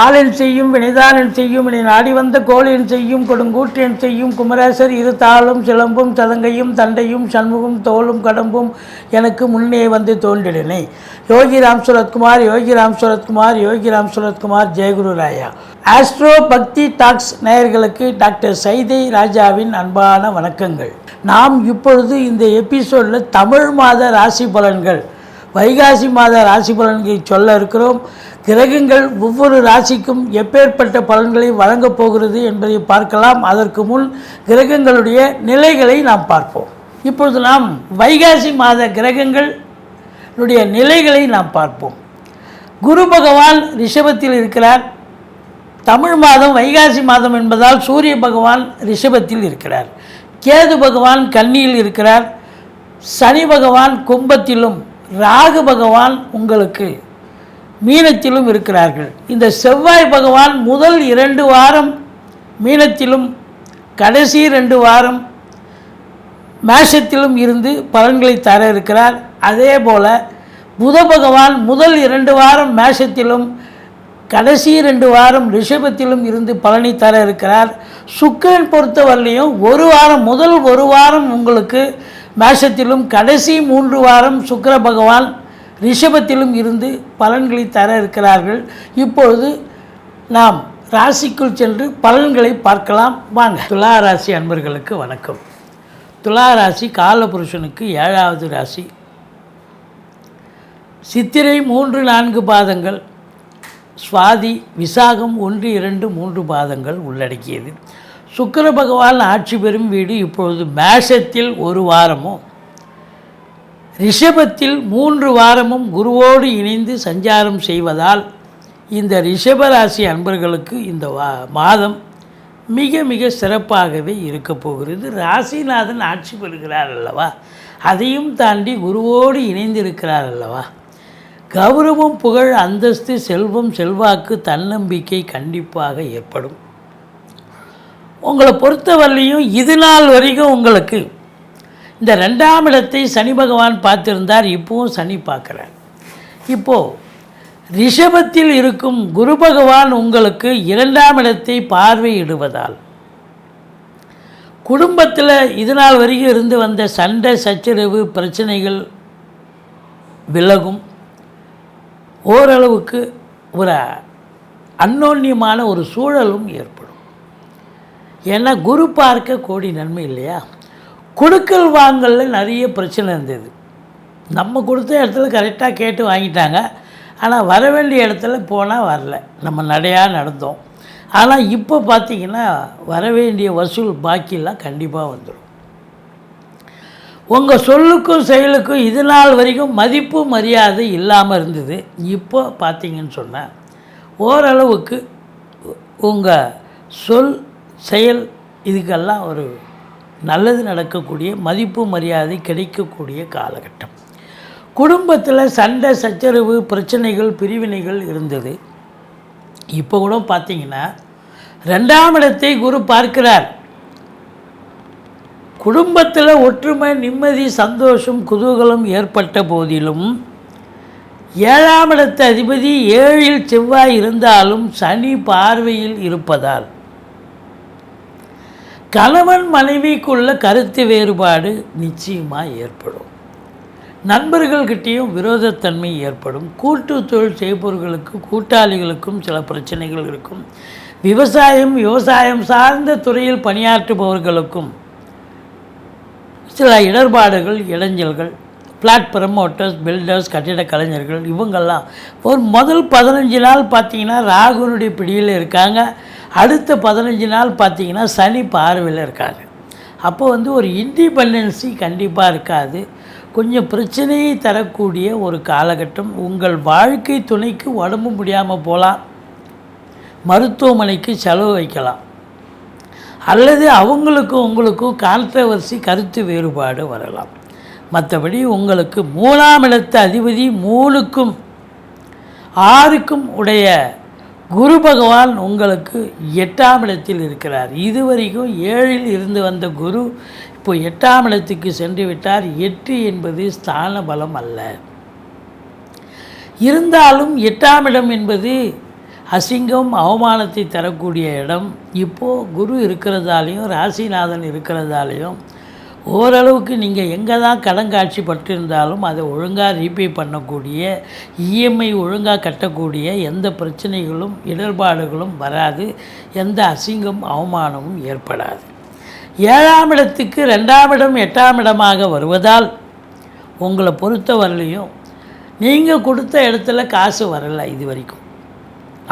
ஆளென் செய்யும் வினைதானென் செய்யும் இனி நாடி வந்த கோளென் செய்யும் கொடுங்கூற்றென் செய்யும் குமரேசர் இரு தாளும் சிலம்பும் சதங்கையும் தண்டையும் சண்முகம் தோளும் கடம்பும் எனக்கு முன்னே வந்து தோன்றினே. யோகி ராம் சுரத்குமார், யோகி ராம் சுரத்குமார், யோகி ராம் சுரத்குமார். ஜெயகுரு ராயா. ஆஸ்ட்ரோ பக்தி டாக்ஸ் நேயர்களுக்கு டாக்டர் சைதை ராஜாவின் அன்பான வணக்கங்கள். நாம் இப்பொழுது இந்த எபிசோடில் தமிழ் மாத ராசி பலன்கள், வைகாசி மாத ராசி பலன்களை சொல்ல இருக்கிறோம். கிரகங்கள் ஒவ்வொரு ராசிக்கும் எப்பேற்பட்ட பலன்களை வழங்கப் போகிறது என்பதை பார்க்கலாம். அதற்கு முன் கிரகங்களுடைய நிலைகளை நாம் பார்ப்போம். இப்பொழுது நாம் வைகாசி மாத கிரகங்களுடைய நிலைகளை நாம் பார்ப்போம். குரு பகவான் ரிஷபத்தில் இருக்கிறார். தமிழ் மாதம் வைகாசி மாதம் என்பதால் சூரிய பகவான் ரிஷபத்தில் இருக்கிறார். கேது பகவான் கன்னியில் இருக்கிறார். சனி பகவான் கும்பத்திலும், ராகு பகவான் உங்களுக்கு மீனத்திலும் இருக்கிறார்கள். இந்த செவ்வாய் பகவான் முதல் 2 வாரம் மீனத்திலும் கடைசி 2 வாரம் மேஷத்திலும் இருந்து பலன்களை தர இருக்கிறார். அதே போல் புத பகவான் முதல் 2 வாரம் மேஷத்திலும் கடைசி 2 வாரம் ரிஷபத்திலும் இருந்து பலனை தர இருக்கிறார். சுக்கிரன் பொறுத்தவரையிலையும் முதல் ஒரு வாரம் உங்களுக்கு மேஷத்திலும் கடைசி 3 வாரம் சுக்கிர பகவான் ரிஷபத்திலும் இருந்து பலன்களை தர இருக்கிறார்கள். இப்பொழுது நாம் ராசிக்குள் சென்று பலன்களை பார்க்கலாம் வாங்க. துலா ராசி அன்பர்களுக்கு வணக்கம். துலா ராசி காலபுருஷனுக்கு 7வது ராசி. சித்திரை 3-4 பாதங்கள், சுவாதி விசாகம் 1-2-3 பாதங்கள் உள்ளடக்கியது. சுக்கிர பகவான் ஆட்சி பெறும் வீடு இப்பொழுது மேஷத்தில் 1 வாரமும் ரிஷபத்தில் 3 வாரமும் குருவோடு இணைந்து சஞ்சாரம் செய்வதால் இந்த ரிஷபராசி அன்பர்களுக்கு இந்த மாதம் மிக மிக சிறப்பாகவே இருக்க போகிறது. ராசிநாதன் ஆட்சி பெறுகிறார் அல்லவா, அதையும் தாண்டி குருவோடு இணைந்து இருக்கிறார் அல்லவா. கௌரவம், புகழ், அந்தஸ்து, செல்வம், செல்வாக்கு, தன்னம்பிக்கை கண்டிப்பாக ஏற்படும். உங்களை பொறுத்தவரையிலையும் இது நாள் வரைக்கும் உங்களுக்கு இந்த 2ஆம் இடத்தை சனி பகவான் பார்த்திருந்தார். இப்போவும் சனி பார்க்குறார். இப்போது ரிஷபத்தில் இருக்கும் குரு பகவான் உங்களுக்கு 2ஆம் இடத்தை பார்வையிடுவதால் குடும்பத்தில் இது நாள் வரைக்கும் இருந்து வந்த சண்டை சச்சரவு பிரச்சனைகள் விலகும். ஓரளவுக்கு ஒரு அந்யோன்யமான ஒரு சூழலும் ஏற்படும். ஏன்னா குரு பார்க்க கோடி நன்மை இல்லையா. கொடுக்கல் வாங்கலில் நிறைய பிரச்சனை இருந்தது. நம்ம கொடுத்த இடத்துல கரெக்டாக கேட்டு வாங்கிட்டாங்க. ஆனால் வர வேண்டிய இடத்துல போனால் வரல, நம்ம நடையாக நடந்தோம். ஆனால் இப்போ பார்த்திங்கன்னா வர வேண்டிய வசூல் பாக்கியெல்லாம் கண்டிப்பாக வந்துடும். உங்கள் சொல்லுக்கும் செயலுக்கும் இது நாள் வரைக்கும் மதிப்பு மரியாதை இல்லாமல் இருந்தது. இப்போ பார்த்திங்கன்னு சொன்னால் ஓரளவுக்கு உங்கள் சொல் செயல் இதுக்கெல்லாம் ஒரு நல்லது நடக்கக்கூடிய, மதிப்பு மரியாதை கிடைக்கக்கூடிய காலகட்டம். குடும்பத்தில் சண்டை சச்சரவு பிரச்சனைகள் பிரிவினைகள் இருந்தது. இப்போ கூட பார்த்திங்கன்னா 2ஆம் இடத்தை குரு பார்க்கிறார். குடும்பத்தில் ஒற்றுமை, நிம்மதி, சந்தோஷம், குதூகலம் ஏற்பட்ட போதிலும் 7ஆம் இடத்து அதிபதி 7இல் செவ்வாய் இருந்தாலும் சனி பார்வையில் இருப்பதால் கணவன் மனைவிக்குள்ள கருத்து வேறுபாடு நிச்சயமாக ஏற்படும். நண்பர்கள்கிட்டையும் விரோதத்தன்மை ஏற்படும். கூட்டு தொழில் செய்பவர்களுக்கு கூட்டாளிகளுக்கும் சில பிரச்சனைகள் இருக்கும். விவசாயம் சார்ந்த துறையில் பணியாற்றுபவர்களுக்கும் சில இடர்பாடுகள், இடைஞ்சல்கள். ஃப்ளாட் ப்ரமோட்டர்ஸ், பில்டர்ஸ், கட்டிட கலைஞர்கள் இவங்கெல்லாம் ஒரு முதல் 15 நாள் பார்த்திங்கன்னா ராகுனுடைய பிடியில் இருக்காங்க. அடுத்த 15 நாள் பார்த்திங்கன்னா சனி பார்வையில் இருக்காங்க. அப்போ ஒரு இண்டிபெண்டன்சி கண்டிப்பாக இருக்காது. கொஞ்சம் பிரச்சனையை தரக்கூடிய ஒரு காலகட்டம். உங்கள் வாழ்க்கை துணைக்கு உடம்பு முடியாமல் போகலாம், மருத்துவமனைக்கு செலவு வைக்கலாம், அல்லது அவங்களுக்கும் உங்களுக்கும் கான்ட்ரவர்சி கருத்து வேறுபாடு வரலாம். மற்றபடி உங்களுக்கு 3ஆம் இடத்து அதிபதி 3க்கும் 6க்கும் உடைய குரு பகவான் உங்களுக்கு 8ஆம் இடத்தில் இருக்கிறார். இதுவரைக்கும் 7இல் இருந்து வந்த குரு இப்போ 8ஆம் இடத்துக்கு சென்று விட்டார். 8 என்பது ஸ்தான பலம் அல்ல. இருந்தாலும் 8ஆம் இடம் என்பது அசிங்கம் அவமானத்தை தரக்கூடிய இடம். இப்போது குரு இருக்கிறதாலையும் ராசிநாதன் இருக்கிறதாலையும் ஓரளவுக்கு நீங்கள் எங்கே தான் கடன் காட்சி பட்டிருந்தாலும் அதை ஒழுங்காக ரீபே பண்ணக்கூடிய, இஎம்ஐ ஒழுங்காக கட்டக்கூடிய எந்த பிரச்சனைகளும் இடர்பாடுகளும் வராது, எந்த அசிங்கம் அவமானமும் ஏற்படாது. 7ஆம் இடத்துக்கு 2ஆம் இடம் 8ஆம் இடமாக வருவதால் உங்களை பொறுத்தவரையிலையும் நீங்கள் கொடுத்த இடத்துல காசு வரலை. இது வரைக்கும்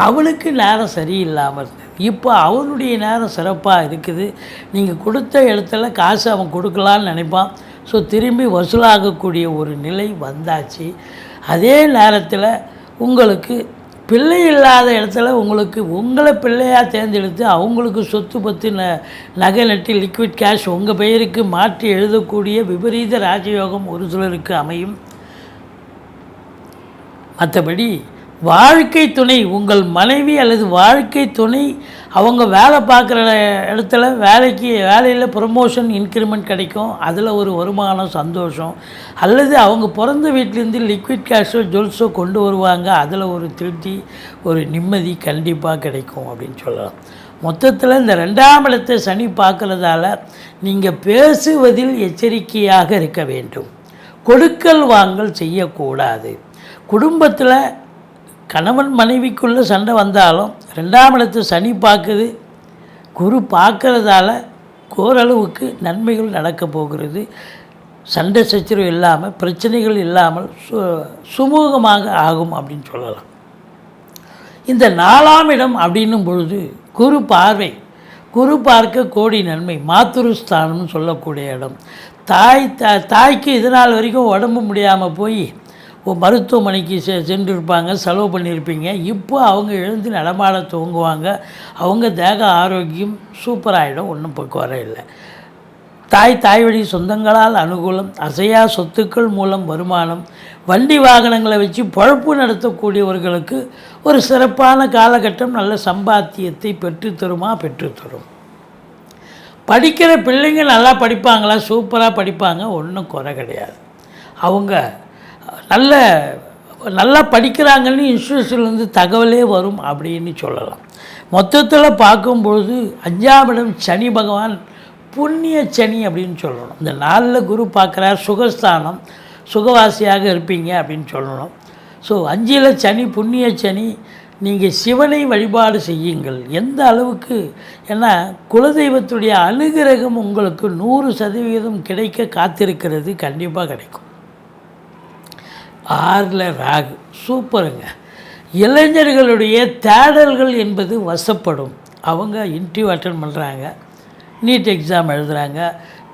அவனுக்கு நேரம் சரியில்லாமல் இருந்தது. இப்போ அவனுடைய நேரம் சிறப்பாக இருக்குது. நீங்கள் கொடுத்த இடத்துல காசு அவன் கொடுக்கலான்னு நினைப்பான். ஸோ திரும்பி வசூலாகக்கூடிய ஒரு நிலை வந்தாச்சு. அதே நேரத்தில் உங்களுக்கு பிள்ளை இல்லாத இடத்துல உங்களுக்கு உங்களை பிள்ளையாக தேர்ந்தெடுத்து அவங்களுக்கு சொத்து பத்து நகை நட்டு லிக்விட் கேஷ் உங்கள் பெயருக்கு மாற்றி எழுதக்கூடிய விபரீத ராஜயோகம் ஒரு சிலருக்கு அமையும். மற்றபடி வாழ்க்கை துணை, உங்கள் மனைவி அல்லது வாழ்க்கை துணை அவங்க வேலை பார்க்குற இடத்துல வேலையில் ப்ரமோஷன் இன்க்ரிமெண்ட் கிடைக்கும். அதில் ஒரு வருமானம், சந்தோஷம். அல்லது அவங்க பிறந்த வீட்டிலேருந்து லிக்விட் கேஷோ ஜுவல்ஸோ கொண்டு வருவாங்க. அதில் ஒரு திருப்தி, ஒரு நிம்மதி கண்டிப்பாக கிடைக்கும் அப்படின்னு சொல்லலாம். மொத்தத்தில் இந்த 2ஆம் இடத்தை சனி பார்க்குறதால நீங்கள் பேசுவதில் எச்சரிக்கையாக இருக்க வேண்டும். கொடுக்கல் வாங்கல் செய்யக்கூடாது. குடும்பத்தில் கணவன் மனைவிக்குள்ளே சண்டை வந்தாலும் 2ஆம் இடத்தை சனி பார்க்குது, குரு பார்க்கறதால ஓரளவுக்கு நன்மைகள் நடக்க போகிறது. சண்டை சச்சரவு இல்லாமல், பிரச்சனைகள் இல்லாமல் சுமூகமாக ஆகும் அப்படின்னு சொல்லலாம். இந்த 4ஆம் இடம் அப்படின்னும் பொழுது குரு பார்வை, குரு பார்க்க கோடி நன்மை. மாத்துருஸ்தானம்னு சொல்லக்கூடிய இடம். தாய்க்கு இதனால் வரைக்கும் உடம்பு முடியாமல் போய் மருத்துவமனைக்கு சென்றிருப்பாங்க, செலவு பண்ணியிருப்பீங்க. இப்போ அவங்க எழுந்து நடமாட துவங்குவாங்க. அவங்க தேக ஆரோக்கியம் சூப்பராகிடும். ஒன்றும் குறை இல்லை. தாய் வழி சொந்தங்களால் அனுகூலம். அசையா சொத்துக்கள் மூலம் வருமானம். வண்டி வாகனங்களை வச்சு பொழப்பு நடத்தக்கூடியவர்களுக்கு ஒரு சிறப்பான காலகட்டம். நல்ல சம்பாத்தியத்தை பெற்றுத்தரும். படிக்கிற பிள்ளைங்க நல்லா படிப்பாங்களா? சூப்பராக படிப்பாங்க. ஒன்றும் குறை கிடையாது. அவங்க நல்லா படிக்கிறாங்கன்னு இன்ஸ்டியூஷன்லேருந்து தகவலே வரும் அப்படின்னு சொல்லலாம். மொத்தத்தில் பார்க்கும்பொழுது 5ஆம் இடம் சனி பகவான் புண்ணிய சனி அப்படின்னு சொல்லணும். இந்த 4 குரு பார்க்குறார். சுகஸ்தானம், சுகவாசியாக இருப்பீங்க அப்படின்னு சொல்லணும். ஸோ 5ல் சனி புண்ணிய சனி. நீங்கள் சிவனை வழிபாடு செய்யுங்கள். எந்த அளவுக்கு, ஏன்னா குலதெய்வத்துடைய அனுகிரகம் உங்களுக்கு 100% கிடைக்க காத்திருக்கிறது. கண்டிப்பாக கிடைக்கும். 6ல் ராகு சூப்பருங்க. இளைஞர்களுடைய தேடல்கள் என்பது வசப்படும். அவங்க இன்டர்வியூ அட்டன் பண்ணுறாங்க, நீட் எக்ஸாம் எழுதுகிறாங்க,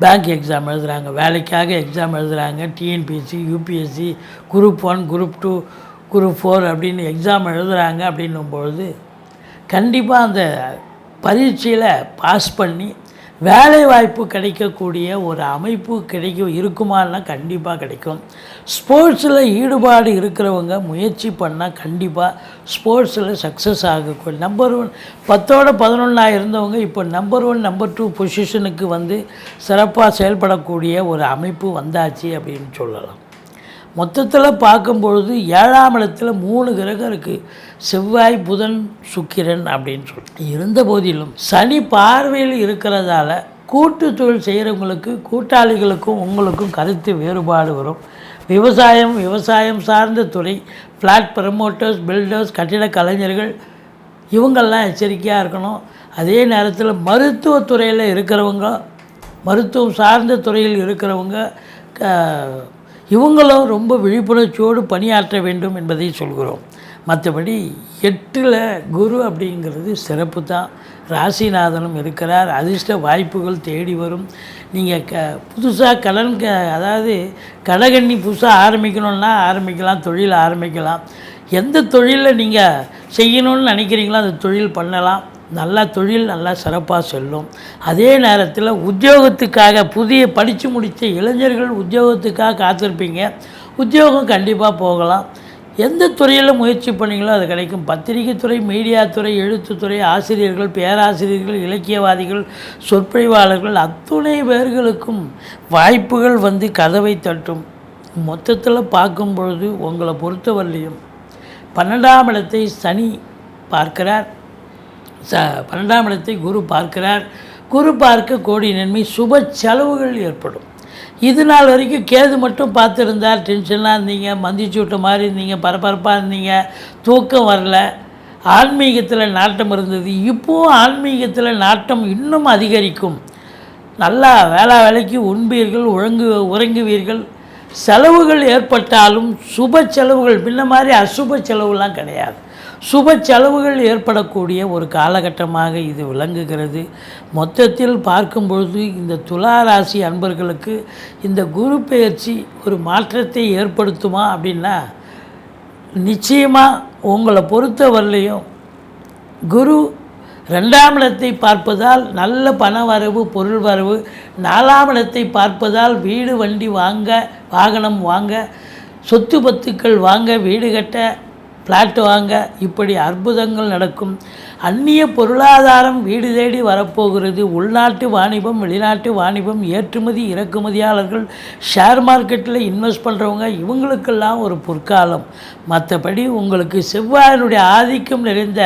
பேங்க் எக்ஸாம் எழுதுகிறாங்க, வேலைக்காக எக்ஸாம் எழுதுகிறாங்க, TNPSC, UPSC, group 1, group 2, group 4 அப்படின்னு எக்ஸாம் எழுதுகிறாங்க. அப்படின்னும்பொழுது கண்டிப்பாக அந்த பரீட்சையில் பாஸ் பண்ணி வேலை வாய்ப்பு கிடைக்கக்கூடிய ஒரு அமைப்பு இருக்குமான்னா கண்டிப்பாக கிடைக்கும். ஸ்போர்ட்ஸில் ஈடுபாடு இருக்கிறவங்க முயற்சி பண்ணால் கண்டிப்பாக ஸ்போர்ட்ஸில் சக்ஸஸ் ஆகக்கூடிய நம்பர் 1 10ஓட 11 இருந்தவங்க இப்போ நம்பர் 1 நம்பர் 2 பொசிஷனுக்கு வந்து சிறப்பாக செயல்படக்கூடிய ஒரு அமைப்பு வந்தாச்சு அப்படின்னு சொல்லலாம். மொத்தத்தில் பார்க்கும்பொழுது 7ஆம் இடத்துல 3 கிரகம் இருக்குது. செவ்வாய், புதன், சுக்கிரன் அப்படின்னு சொல்லி இருந்த போதிலும் சனி பார்வையில் இருக்கிறதால கூட்டு தொழில் செய்கிறவங்களுக்கு, கூட்டாளிகளுக்கும் உங்களுக்கும் கருத்து வேறுபாடு வரும். விவசாயம் சார்ந்த துறை, ஃப்ளாட் ப்ரமோட்டர்ஸ், பில்டர்ஸ், கட்டிட கலைஞர்கள் இவங்கெல்லாம் எச்சரிக்கையாக இருக்கணும். அதே நேரத்தில் மருத்துவத்துறையில் இருக்கிறவங்க, மருத்துவம் சார்ந்த துறையில் இருக்கிறவங்க இவங்களும் ரொம்ப விழிப்புணர்ச்சியோடு பணியாற்ற வேண்டும் என்பதை சொல்கிறோம். மற்றபடி 8ல் குரு அப்படிங்கிறது சிறப்பு தான். ராசிநாதனும் இருக்கிறார். அதிர்ஷ்ட வாய்ப்புகள் தேடி வரும். நீங்கள் புதுசாக அதாவது கடகண்ணி புதுசாக ஆரம்பிக்கணுன்னா ஆரம்பிக்கலாம், தொழில் ஆரம்பிக்கலாம். எந்த தொழிலில் நீங்கள் செய்யணும்னு நினைக்கிறீங்களோ அந்த தொழில் பண்ணலாம். நல்லா தொழில் நல்லா சிறப்பாக செல்லும். அதே நேரத்தில் உத்தியோகத்துக்காக படித்து முடித்த இளைஞர்கள் உத்தியோகத்துக்காக காத்திருப்பீங்க. உத்தியோகம் கண்டிப்பாக போகலாம். எந்த துறையில் முயற்சி பண்ணிங்களோ அது கிடைக்கும். பத்திரிகை துறை, மீடியா துறை, எழுத்துத்துறை, ஆசிரியர்கள், பேராசிரியர்கள், இலக்கியவாதிகள், சொற்பொழிவாளர்கள் அத்துணை பேர்களுக்கும் வாய்ப்புகள் வந்து கதவை தட்டும். மொத்தத்தில் பார்க்கும் பொழுது உங்களை பொறுத்தவரையிலும் 12ஆம் இடத்தை சனி பார்க்கிறார். 12ஆம் இடத்தை குரு பார்க்கிறார். குரு பார்க்க கோடி நன்மை, சுப செலவுகள் ஏற்படும். இது நாள் வரைக்கும் கேது மட்டும் பார்த்துருந்தால் டென்ஷனாக இருந்தீங்க, மந்திச்சு விட்ட மாதிரி இருந்தீங்க, பரபரப்பாக இருந்தீங்க, தூக்கம் வரல, ஆன்மீகத்தில் நாட்டம் இருந்தது. இப்போது ஆன்மீகத்தில் நாட்டம் இன்னும் அதிகரிக்கும். நல்லா வேலைக்கு உண்பீர்கள், உறங்குவீர்கள். செலவுகள் ஏற்பட்டாலும் சுப செலவுகள், முன்ன மாதிரி அசுப செலவுலாம் கிடையாது. சுப செலவுகள் ஏற்படக்கூடிய ஒரு காலகட்டமாக இது விளங்குகிறது. மொத்தத்தில் பார்க்கும் பொழுது இந்த துலா ராசி அன்பர்களுக்கு இந்த குரு பெயர்ச்சி ஒரு மாற்றத்தை ஏற்படுத்துமா அப்படின்னா, நிச்சயமாக உங்களை பொறுத்தவரையிலையும் குரு 2ஆம் இடத்தை பார்ப்பதால் நல்ல பண வரவு, பொருள் வரவு. 4ஆம் இடத்தை பார்ப்பதால் வீடு வண்டி வாங்க, வாகனம் வாங்க, சொத்து பத்துக்கள் வாங்க, வீடு கட்ட, ஃப்ளாட் வாங்க, இப்படி அற்புதங்கள் நடக்கும். அந்நிய பொருளாதாரம் வீடு தேடி வரப்போகிறது. உள்நாட்டு வாணிபம், வெளிநாட்டு வாணிபம், ஏற்றுமதி இறக்குமதியாளர்கள், ஷேர் மார்க்கெட்டில் இன்வெஸ்ட் பண்ணுறவங்க, இவங்களுக்கெல்லாம் ஒரு பொற்காலம். மற்றபடி உங்களுக்கு செவ்வாயினுடைய ஆதிக்கம் நிறைந்த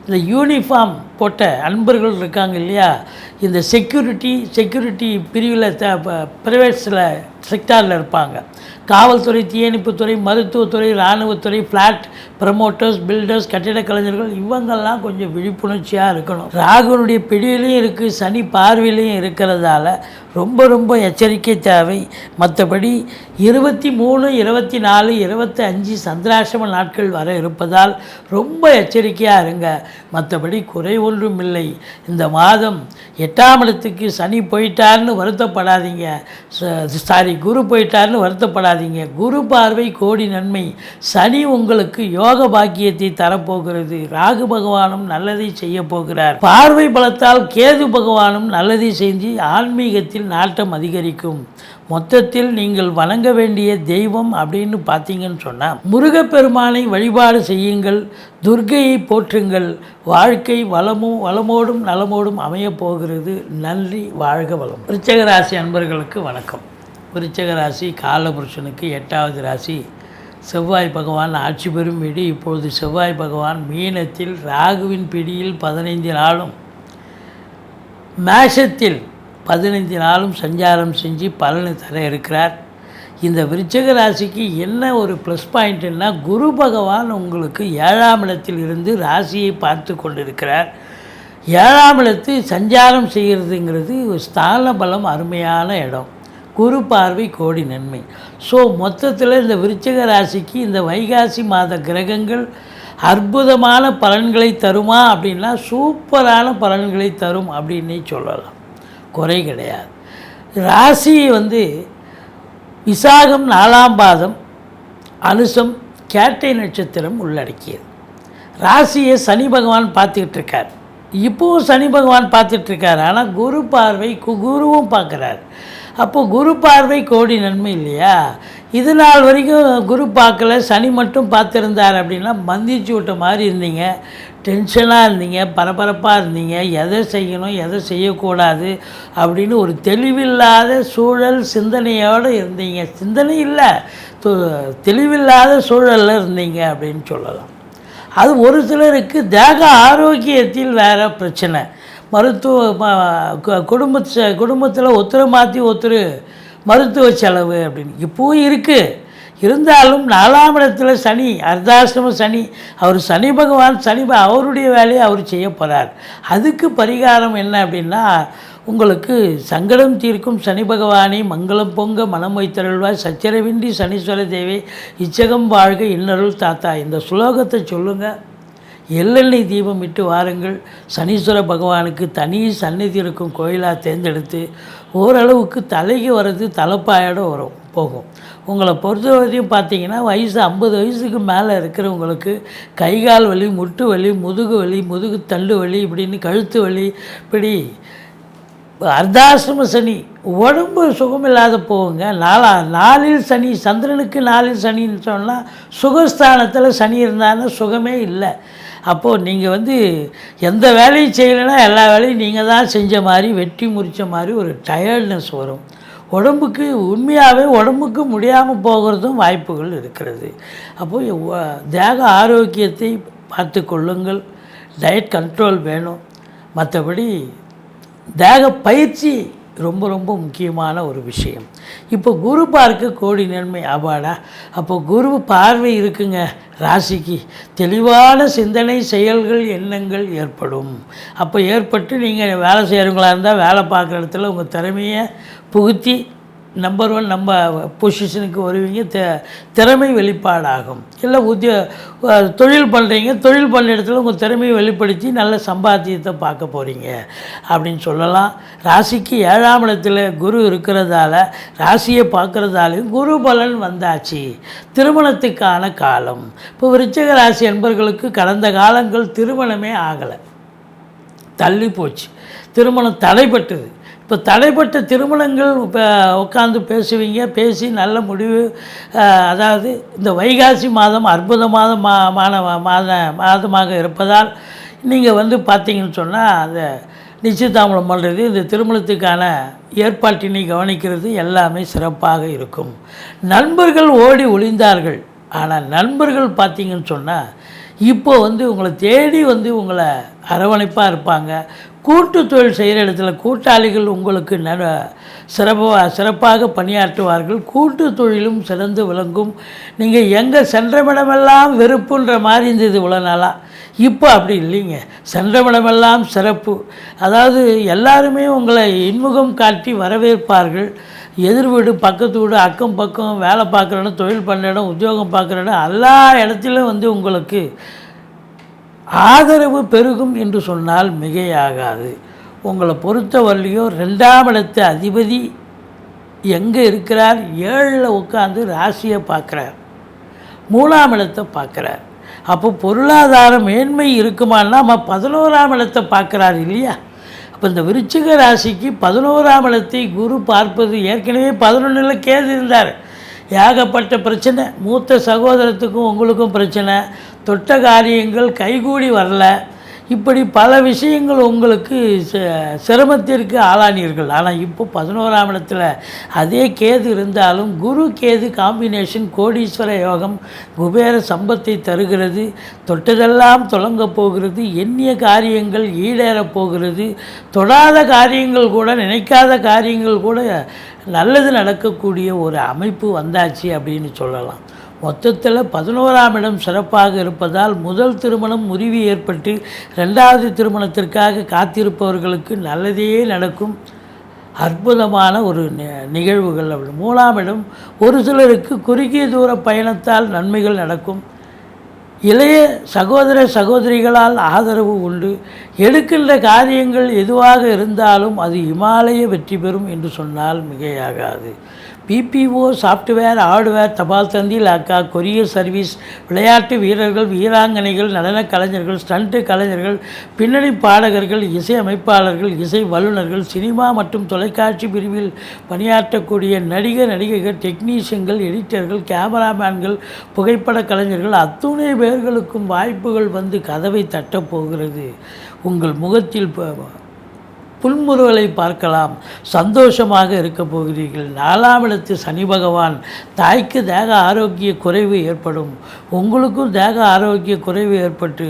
இந்த யூனிஃபார்ம் போட்ட அன்பர்கள் இருக்காங்க இல்லையா, இந்த செக்யூரிட்டி பிரிவில் ப்ரைவேட்ஸில் செக்டாரில் இருப்பாங்க. காவல்துறை, தீயணைப்புத்துறை, மருத்துவத்துறை, இராணுவத்துறை, ஃப்ளாட் ப்ரமோட்டர்ஸ், பில்டர்ஸ், கட்டிடக் கலைஞர்கள், இவங்கெல்லாம் கொஞ்சம் விழிப்புணர்ச்சியாக இருக்கணும். ராகுனுடைய பிடியிலையும் இருக்குது, சனி பார்வையிலையும் இருக்கிறதால ரொம்ப எச்சரிக்கை தேவை. மற்றபடி 23, 24, 25 சந்திராசிரம நாட்கள் வர இருப்பதால் ரொம்ப எச்சரிக்கையாக இருங்க. மற்றபடி குறை ஒன்றும் இல்லை. இந்த மாதம் 8ஆம் இடத்துக்கு சனி போயிட்டார்னு வருத்தப்படாதீங்க. குரு போயிட்டார்னு வருத்தப்படாதீங்க. குரு பார்வை கோடி நன்மை. சனி உங்களுக்கு யோக பாக்கியத்தை தரப்போகிறது. ராகு பகவானும் நல்லதை செய்ய போகிறார். பார்வை பலத்தால் கேது பகவானும் நல்லதை செஞ்சு ஆன்மீகத்தில் நாட்டம் அதிகரிக்கும். மொத்தத்தில் நீங்கள் வணங்க வேண்டிய தெய்வம் அப்படின்னு பார்த்தீங்கன்னு சொன்னால், முருகப்பெருமானை வழிபாடு செய்யுங்கள், துர்க்கையை போற்றுங்கள். வாழ்க்கை வளமோடும் நலமோடும் அமையப் போகிறது. நன்றி, வாழ்க வளம். விருச்சிக ராசி அன்பர்களுக்கு வணக்கம். விருச்சிக ராசி காலபுருஷனுக்கு 8வது ராசி. செவ்வாய் பகவான் ஆட்சி பெறும் வீடு. இப்பொழுது செவ்வாய் பகவான் மீனத்தில் ராகுவின் பிடியில் 15 நாளும், மேஷத்தில் 15 நாளும் சஞ்சாரம் செஞ்சு பலனை தர இருக்கிறார். இந்த விருச்சிக ராசிக்கு என்ன ஒரு ப்ளஸ் பாயிண்ட்டுன்னா, குரு பகவான் உங்களுக்கு 7ஆம் இடத்தில் இருந்து ராசியை பார்த்து கொண்டிருக்கிறார். 7ஆம் இடத்து சஞ்சாரம் செய்கிறதுங்கிறது ஸ்தான பலம், அருமையான இடம். குரு பார்வை கோடி நன்மை. ஸோ மொத்தத்தில் இந்த விருச்சிக ராசிக்கு இந்த வைகாசி மாத கிரகங்கள் அற்புதமான பலன்களை தருமா அப்படின்னா, சூப்பரான பலன்களை தரும் அப்படின்னே சொல்லலாம். குறை கிடையாது. ராசியை விசாகம் 4ஆம் பாதம், அனுசம், கேட்டை நட்சத்திரம் உள்ளடக்கியது. ராசியை சனி பகவான் பார்த்துக்கிட்டு இருக்கார். இப்போவும் சனி பகவான் பார்த்துட்ருக்கார். ஆனால் குரு பார்வை குருவும் பார்க்குறார். அப்போது குரு பார்வை கோடி நன்மை இல்லையா? இது நாள் வரைக்கும் குரு பார்க்கல, சனி மட்டும் பார்த்துருந்தார் அப்படின்னா மந்திச்சு விட்ட மாதிரி இருந்தீங்க, டென்ஷனாக இருந்தீங்க, பரபரப்பாக இருந்தீங்க, எதை செய்யணும் எதை செய்யக்கூடாது அப்படின்னு ஒரு தெளிவில்லாத சூழல், சிந்தனையோடு இருந்தீங்க. சிந்தனை இல்லை, தெளிவில்லாத சூழலில் இருந்தீங்க அப்படின்னு சொல்லலாம். அது ஒரு சிலருக்கு தேக ஆரோக்கியத்தில் வேறு பிரச்சனை, குடும்பத்தில் ஒருத்தரை மாற்றி ஒருத்தர் மருத்துவ செலவு அப்படின்னு இப்போவும் இருக்குது. இருந்தாலும் 4ஆம் இடத்துல சனி, அர்த்தாசிரம சனி, அவர் சனி பகவான், அவருடைய வேலையை அவர் செய்ய போகிறார். அதுக்கு பரிகாரம் என்ன அப்படின்னா, உங்களுக்கு சங்கடம் தீர்க்கும் சனி பகவானை மங்களம் பொங்க மனம் வைத்தருள்வாய், சச்சரவின்றி சனீஸ்வர தேவி இச்சகம் வாழ்க இன்னருள் தாத்தா. இந்த சுலோகத்தை சொல்லுங்கள், எள்ளெண்ணெய் தீபம் இட்டு வாருங்கள். சனீஸ்வர பகவானுக்கு தனி சந்நிதி இருக்கும் கோயிலாக தேர்ந்தெடுத்து ஓரளவுக்கு தலைக்கு வர்றது தலைப்பாயோட போகும். உங்களை பொறுத்தவரையும் பார்த்தீங்கன்னா, வயசு 50 வயசுக்கு மேலே இருக்கிறவங்களுக்கு கைகால் வலி, முட்டு வலி, முதுகு வலி, முதுகு தண்டு வலி, இப்படின்னு கழுத்து வலி, இப்படி அர்த்தாசிரம சனி, உடம்பு சுகமில்லாத போகுங்க. 4இல் சனி, சந்திரனுக்கு 4இல் சனின்னு சொன்னால் சுகஸ்தானத்தில் சனி இருந்தாலும் சுகமே இல்லை. அப்போது நீங்கள் எந்த வேலையும் செய்யலைன்னா எல்லா வேலையும் நீங்கள் தான் செஞ்ச மாதிரி, வெட்டி முறித்த மாதிரி ஒரு டயர்ட்னஸ் வரும். உடம்புக்கு உண்மையாகவே உடம்புக்கு முடியாமல் போகிறதும் வாய்ப்புகள் இருக்கிறது. அப்போது தேக ஆரோக்கியத்தை பார்த்து கொள்ளுங்கள். டயட் கண்ட்ரோல் வேணும். மற்றபடி தேக பயிற்சி ரொம்ப ரொம்ப முக்கியமான ஒரு விஷயம். இப்போ குரு பார்க்க கோடி நன்மை அபாடா. அப்போ குரு பார்வை இருக்குங்க ராசிக்கு, தெளிவான சிந்தனை, செயல்கள், எண்ணங்கள் ஏற்படும். அப்போ ஏற்பட்டு நீங்கள் வேலை செய்கிறவங்களா இருந்தால் வேலை பார்க்குற இடத்துல உங்கள் திறமையை புகுத்தி நம்பர் 1 நம்ம பொசிஷனுக்கு வருவீங்க. திறமை வெளிப்பாடாகும். இல்லை தொழில் பண்ணுறீங்க, தொழில் பண்ணுற இடத்துல உங்கள் திறமையை வெளிப்படுத்தி நல்ல சம்பாத்தியத்தை பார்க்க போகிறீங்க அப்படின்னு சொல்லலாம். ராசிக்கு 7ஆம் இடத்துல குரு இருக்கிறதால, ராசியை பார்க்குறதாலையும் குரு பலன் வந்தாச்சு. திருமணத்துக்கான காலம். இப்போ விருச்சிக ராசி என்பவர்களுக்கு கடந்த காலங்கள் திருமணமே ஆகலை, தள்ளி போச்சு, திருமணம் தடைப்பட்டது. இப்போ தடைப்பட்ட திருமணங்கள் இப்போ உட்காந்து பேசுவீங்க, பேசி நல்ல முடிவு. அதாவது இந்த வைகாசி மாதம் அற்புதமான மாதமாக இருப்பதால் நீங்கள் பார்த்தீங்கன்னு சொன்னால் அந்த நிச்சயதாமலம் பண்ணுறது, இந்த திருமணத்துக்கான ஏற்பாட்டினை கவனிக்கிறது எல்லாமே சிறப்பாக இருக்கும். நண்பர்கள் ஓடி ஒளிந்தார்கள். ஆனால் நண்பர்கள் பார்த்தீங்கன்னு சொன்னால் இப்போ உங்களை தேடி உங்களை அரவணைப்பாக இருப்பாங்க. கூட்டு தொழில் செய்கிற இடத்துல கூட்டாளிகள் உங்களுக்கு சிறப்பாக பணியாற்றுவார்கள். கூட்டு தொழிலும் சிறந்து விளங்கும். நீங்கள் எங்கே சென்றமிடமெல்லாம் வெறுப்புன்ற மாதிரி இருந்தது இவ்வளோ நாளாக. இப்போ அப்படி இல்லைங்க, சென்றமிடமெல்லாம் சிறப்பு. அதாவது எல்லாருமே உங்களை இன்முகம் காட்டி வரவேற்பார்கள். எதிர் வீடு, பக்கத்து வீடு, அக்கம் பக்கம், வேலை பார்க்குற இடம், தொழில் பண்ணுற இடம், உத்தியோகம் பார்க்குற இடம், எல்லா இடத்துலையும் உங்களுக்கு ஆதரவு பெருகும் என்று சொன்னால் மிகையாகாது. உங்களை பொறுத்தவரையிலையும் 2ஆம் இடத்து அதிபதி எங்கே இருக்கிறார்? 7ல் உட்காந்து ராசியை பார்க்குறார், 3ஆம் இடத்தை பார்க்குறார். அப்போ பொருளாதார மேன்மை இருக்குமான்னா நம்ம 11ஆம் இடத்தை பார்க்குறாரு இல்லையா? அப்போ இந்த விருச்சிக ராசிக்கு 11ஆம் இடத்தை குரு பார்ப்பது, ஏற்கனவே 11ல் கேது இருந்தார். ஏகப்பட்ட பிரச்சனை, மூத்த சகோதரத்துக்கும் உங்களுக்கும் பிரச்சனை, தொட்ட காரியங்கள் கைகூடி வரல, இப்படி பல விஷயங்கள் உங்களுக்கு சிரமத்திற்கு ஆளானீர்கள். ஆனால் இப்போ 11ஆம் இடத்துல அதே கேது இருந்தாலும் குரு கேது காம்பினேஷன் கோடீஸ்வர யோகம், குபேர சம்பத்தை தருகிறது. தொட்டதெல்லாம் தொடங்கப் போகிறது. எண்ணிய காரியங்கள் ஈடேறப் போகிறது. தொடாத காரியங்கள் கூட, நினைக்காத காரியங்கள் கூட நல்லது நடக்கக்கூடிய ஒரு அமைப்பு வந்தாச்சு அப்படின்னு சொல்லலாம். மொத்தத்தில் 11ஆம் இடம் சிறப்பாக இருப்பதால் முதல் திருமணம் முறிவு ஏற்பட்டு 2வது திருமணத்திற்காக காத்திருப்பவர்களுக்கு நல்லதே நடக்கும். அற்புதமான ஒரு நிகழ்வுகள். 3ஆம் இடம் ஒரு சிலருக்கு குறுகிய தூர பயணத்தால் நன்மைகள் நடக்கும். இளைய சகோதர சகோதரிகளால் ஆதரவு உண்டு. எடுக்கின்ற காரியங்கள் எதுவாக இருந்தாலும் அது இமாலய வெற்றி பெறும் என்று சொன்னால் மிகையாகாது. பிபிஓ, சாஃப்ட்வேர், ஹார்ட்வேர், தபால் தந்தி, லாக்கா, கொரியர் சர்வீஸ், விளையாட்டு வீரர்கள், வீராங்கனைகள், நடனக் கலைஞர்கள், ஸ்டண்ட்டு கலைஞர்கள், பின்னணி பாடகர்கள், இசை அமைப்பாளர்கள், இசை வல்லுநர்கள், சினிமா மற்றும் தொலைக்காட்சி பிரிவில் பணியாற்றக்கூடிய நடிகர் நடிகைகள், டெக்னீஷியன்கள், எடிட்டர்கள், கேமராமேன்கள், புகைப்பட கலைஞர்கள் அத்துணை பேர்களுக்கும் வாய்ப்புகள் கதவை தட்டப்போகிறது. உங்கள் முகத்தில் புன்முறுவலை பார்க்கலாம். சந்தோஷமாக இருக்க போகிறீர்கள். 4ஆம் இடத்து சனி பகவான், தாய்க்கு தேக ஆரோக்கிய குறைவு ஏற்படும். உங்களுக்கும் தேக ஆரோக்கிய குறைவு ஏற்பட்டு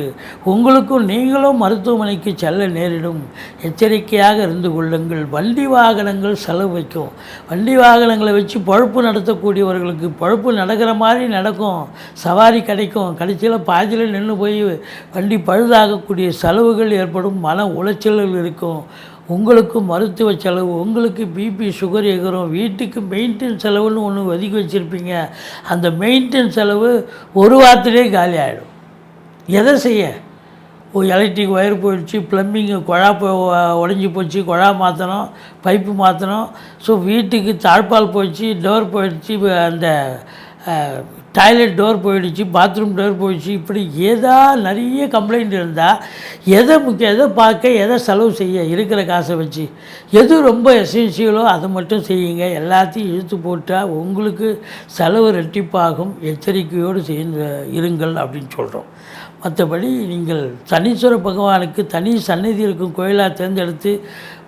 உங்களுக்கும் நீங்களும் மருத்துவமனைக்கு செல்ல நேரிடும். எச்சரிக்கையாக இருந்து கொள்ளுங்கள். வண்டி வாகனங்கள் செலவு வைக்கும். வண்டி வாகனங்களை வச்சு பழப்பு நடத்தக்கூடியவர்களுக்கு பழப்பு நடக்கிற மாதிரி நடக்கும், சவாரி கிடைக்கும். கடைசியில் பாதியில் நின்று போய் வண்டி பழுதாகக்கூடிய செலவுகள் ஏற்படும். மன உளைச்சல்கள் இருக்கும். உங்களுக்கு மருத்துவ செலவு, உங்களுக்கு பிபி சுகர் எகிறோம். வீட்டுக்கு மெயின்டெனன்ஸ் செலவுன்னு ஒன்று ஒதுக்கி வச்சுருப்பீங்க. அந்த மெயின்டெனன்ஸ் செலவு ஒரு வாரத்திலே காலி ஆகிடும். எதை செய்ய? எலக்ட்ரிக் ஒயர் போயிடுச்சு, ப்ளம்பிங்கு குழா உடஞ்சி போச்சு, குழா மாற்றணும், பைப்பு மாற்றணும். ஸோ வீட்டுக்கு தாழ்பால் போயிடுச்சு, டோர் போயிடுச்சு, அந்த டாய்லெட் டோர் போயிடுச்சு, பாத்ரூம் டோர் போயிடுச்சு. இப்படி நிறைய கம்ப்ளைண்ட் இருந்தால் எதை முக்கியம், எதை பார்க்க, எதை செலவு செய்ய, இருக்கிற காசை வச்சு எது ரொம்ப எசென்சியலோ அதை மட்டும் செய்யுங்க. எல்லாத்தையும் இழுத்து போட்டால் உங்களுக்கு செலவு ரெட்டிப்பாகும். எச்சரிக்கையோடு இருங்கள் அப்படின்னு சொல்கிறோம். மற்றபடி நீங்கள் சனீஸ்வர பகவானுக்கு தனி சந்நிதி இருக்கும் கோயிலாக தேர்ந்தெடுத்து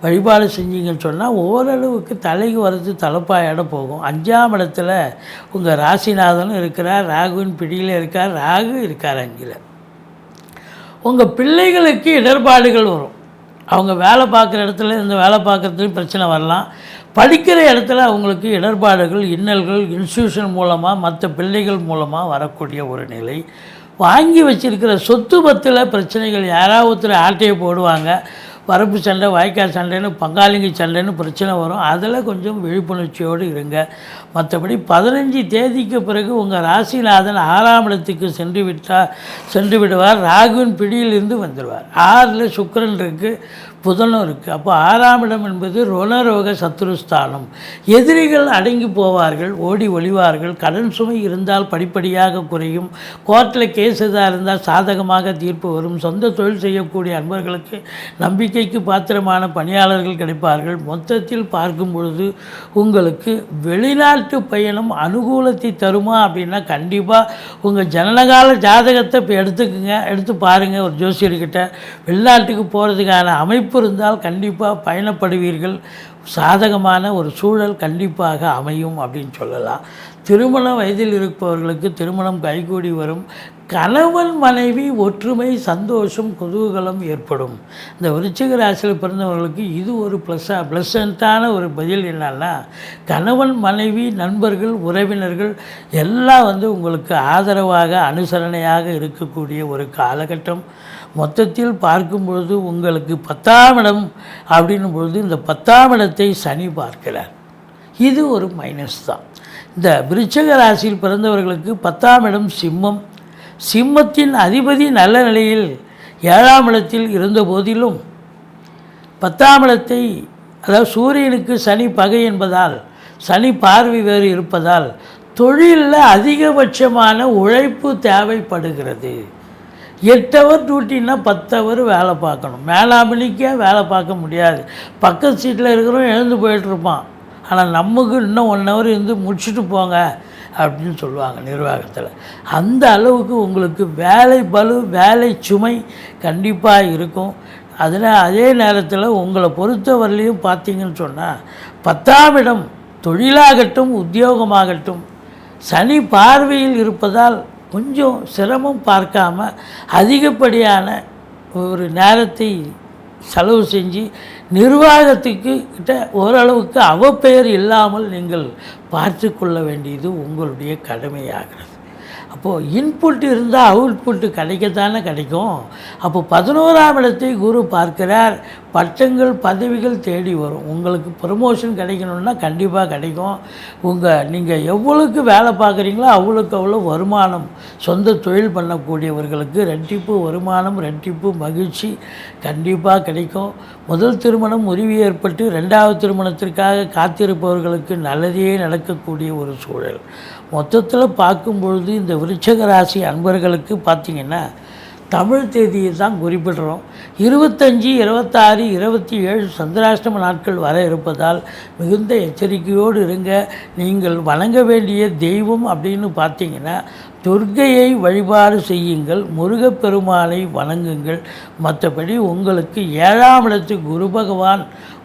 வழிபாடு செஞ்சீங்கன்னு சொன்னால் ஓரளவுக்கு தலைக்கு வரது தலைப்பாயோட போகும். 5ஆம் இடத்துல உங்கள் ராசிநாதனும் இருக்கிறார், ராகுவின் பிடியில் இருக்கார், ராகு இருக்கார் அங்கில். உங்கள் பிள்ளைகளுக்கு இடர்பாடுகள் வரும். அவங்க வேலை பார்க்குற இடத்துல இந்த வேலை பார்க்குறதுலையும் பிரச்சனை வரலாம். படிக்கிற இடத்துல அவங்களுக்கு இடர்பாடுகள், இன்னல்கள் இன்ஸ்டியூஷன் மூலமாக மற்ற பிள்ளைகள் மூலமாக வரக்கூடிய ஒரு நிலை. வாங்கி வச்சிருக்கிற சொத்து பத்தில் பிரச்சனைகள், யாராவது ஒருத்தர் ஆட்டையை போடுவாங்க, வரப்பு சண்டை, வாய்க்கால் சண்டைன்னு, பங்காளிங்க சண்டைன்னு பிரச்சனை வரும். அதில் கொஞ்சம் விழிப்புணர்ச்சியோடு இருங்க. மற்றபடி 15 தேதிக்கு பிறகு உங்கள் ராசிநாதன் 6ஆம் இடத்துக்கு சென்று விடுவார். ராகுவின் பிடியிலிருந்து வந்துடுவார். 6ல் சுக்கிரன் இருக்குது, புதனும் இருக்குது. அப்போ 6ஆம் இடம் என்பது ருணரோக சத்துருஸ்தானம். எதிரிகள் அடங்கி போவார்கள், ஓடி ஒளிவார்கள். கடன் சுமை இருந்தால் படிப்படியாக குறையும். கோர்ட்டில் கேஸ் எதாக இருந்தால் சாதகமாக தீர்ப்பு வரும். சொந்த தொழில் செய்யக்கூடிய அன்பர்களுக்கு நம்பிக்கைக்கு பாத்திரமான பணியாளர்கள் கிடைப்பார்கள். மொத்தத்தில் பார்க்கும் பொழுது உங்களுக்கு வெளிநாட்டு பயணம் அனுகூலத்தை தருமா அப்படின்னா கண்டிப்பாக உங்கள் ஜனனகால ஜாதகத்தை இப்போ எடுத்துக்குங்க, எடுத்து பாருங்கள் ஒரு ஜோசியர்கிட்ட. வெளிநாட்டுக்கு போகிறதுக்கான அமைப்பு இருந்தால் கண்டிப்பாக பயணப்படுவீர்கள். சாதகமான ஒரு சூழல் கண்டிப்பாக அமையும் அப்படின்னு சொல்லலாம். திருமண வயதில் இருப்பவர்களுக்கு திருமணம் கைகூடி வரும். கணவன் மனைவி ஒற்றுமை, சந்தோஷம், குதூகலம் ஏற்படும். இந்த விருச்சிக ராசியில் பிறந்தவர்களுக்கு இது ஒரு ப்ளசண்ட்டான ஒரு பதில். என்னன்னா, கணவன் மனைவி, நண்பர்கள், உறவினர்கள் எல்லாம் உங்களுக்கு ஆதரவாக அனுசரணையாக இருக்கக்கூடிய ஒரு காலகட்டம். மொத்தத்தில் பார்க்கும் பொழுது உங்களுக்கு 10ஆம் இடம் அப்படின்னும் பொழுது இந்த 10ஆம் இடத்தை சனி பார்க்கிறார். இது ஒரு மைனஸ் தான். இந்த விருச்சிக ராசியில் பிறந்தவர்களுக்கு 10ஆம் இடம் சிம்மம். சிம்மத்தின் அதிபதி நல்ல நிலையில் 7ஆம் இடத்தில் இருந்த போதிலும் 10ஆம் இடத்தை, அதாவது சூரியனுக்கு சனி பகை என்பதால், சனி பார்வை வேறு இருப்பதால் தொழிலில் அதிகபட்சமான உழைப்பு தேவைப்படுகிறது. 8 ஹவர் டியூட்டின்னா 10 ஹவர் வேலை பார்க்கணும். மேலாமணிக்கே வேலை பார்க்க முடியாது. பக்கத்து சீட்டில் இருக்கிறவன் எழுந்து போயிட்டுருப்பான். ஆனால் நமக்கு இன்னும் 1 ஹவர் இருந்து முடிச்சுட்டு போங்க அப்படின்னு சொல்லுவாங்க நிர்வாகத்தில். அந்த அளவுக்கு உங்களுக்கு வேலை பளு, வேலை சுமை கண்டிப்பாக இருக்கும். அதே நேரத்தில் உங்களை பொறுத்தவரையிலையும் பார்த்தீங்கன்னு சொன்னால் 10ஆம் இடம் தொழிலாகட்டும் உத்தியோகமாகட்டும் சனி பார்வையில் இருப்பதால் கொஞ்சம் சிரமம் பார்க்காம அதிகப்படியான ஒரு நேரத்தை செலவு செஞ்சு நிர்வாகத்துக்கு கிட்ட ஓரளவுக்கு அவப்பெயர் இல்லாமல் நீங்கள் பார்த்து கொள்ள வேண்டியது உங்களுடைய கடமையாகிறது. அப்போது இன்புட் இருந்தால் அவுட்புட்டு கிடைக்கத்தானே கிடைக்கும். அப்போ 11ஆம் இடத்தை குரு பார்க்கிறார். பட்டங்கள், பதவிகள் தேடி வரும். உங்களுக்கு ப்ரமோஷன் கிடைக்கணுன்னா கண்டிப்பாக கிடைக்கும். நீங்கள் எவ்வளோக்கு வேலை பார்க்குறீங்களோ அவ்வளோக்கு அவ்வளோ வருமானம். சொந்த தொழில் பண்ணக்கூடியவர்களுக்கு ரெட்டிப்பு வருமானம், ரெட்டிப்பு மகிழ்ச்சி கண்டிப்பாக கிடைக்கும். முதல் திருமணம் முறிவு ஏற்பட்டு 2வது திருமணத்திற்காக காத்திருப்பவர்களுக்கு நல்லதே நடக்கக்கூடிய ஒரு சூழல். மொத்தத்தில் பார்க்கும்பொழுது இந்த விருச்சிக ராசி அன்பர்களுக்கு பார்த்திங்கன்னா தமிழ் தேதியை தான் குறிப்பிடுறோம். 25, 26, 27 சந்திராஷ்டம நாட்கள் வர இருப்பதால் மிகுந்த எச்சரிக்கையோடு இருங்க. நீங்கள் வணங்க வேண்டிய தெய்வம் அப்படின்னு பார்த்தீங்கன்னா துர்க்கையை வழிபாடு செய்யுங்கள், முருகப்பெருமானை வணங்குங்கள். மற்றபடி உங்களுக்கு 7ஆம் இடத்து குரு பகவான்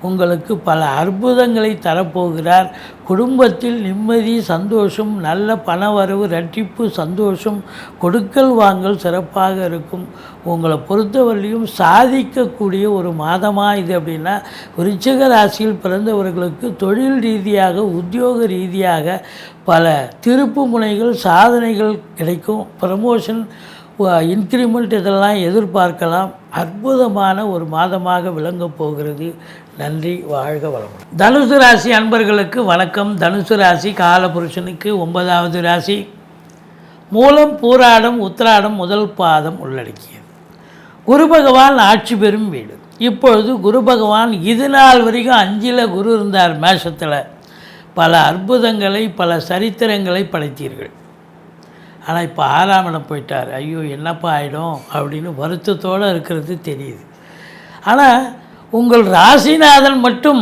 உங்களுக்கு பல அற்புதங்களை தரப்போகிறார். குடும்பத்தில் நிம்மதி, சந்தோஷம், நல்ல பணவரவு, இரட்டிப்பு சந்தோஷம், கொடுக்கல் வாங்கல் சிறப்பாக இருக்கும். உங்களை பொறுத்தவரையிலையும் சாதிக்கக்கூடிய ஒரு மாதமாக இது. அப்படின்னா விருச்சிக ராசியில் பிறந்தவர்களுக்கு தொழில் ரீதியாக, உத்தியோக ரீதியாக பல திருப்பு முனைகள், சாதனைகள் கிடைக்கும். ப்ரமோஷன், இன்க்ரிமெண்ட் இதெல்லாம் எதிர்பார்க்கலாம். அற்புதமான ஒரு மாதமாக விளங்கப் போகிறது. நன்றி, வாழ்க வளமுடன். தனுசு ராசி அன்பர்களுக்கு வணக்கம். தனுசு ராசி காலபுருஷனுக்கு 9வது ராசி. மூலம், பூராடம், உத்திராடம் முதல் பாதம் உள்ளடக்கியது. குரு பகவான் ஆட்சி பெறும் வீடு. இப்பொழுது குரு பகவான் இது நாள் வரைக்கும் 5ல் குரு இருந்தார் மேஷத்தில். பல அற்புதங்களை, பல சரித்திரங்களை படைத்தீர்கள். ஆனால் இப்போ 6ஆம் இடம் போயிட்டார். ஐயோ என்னப்பா ஆகிடும் அப்படின்னு வருத்தத்தோடு இருக்கிறது தெரியுது. ஆனால் உங்கள் ராசிநாதன் மட்டும்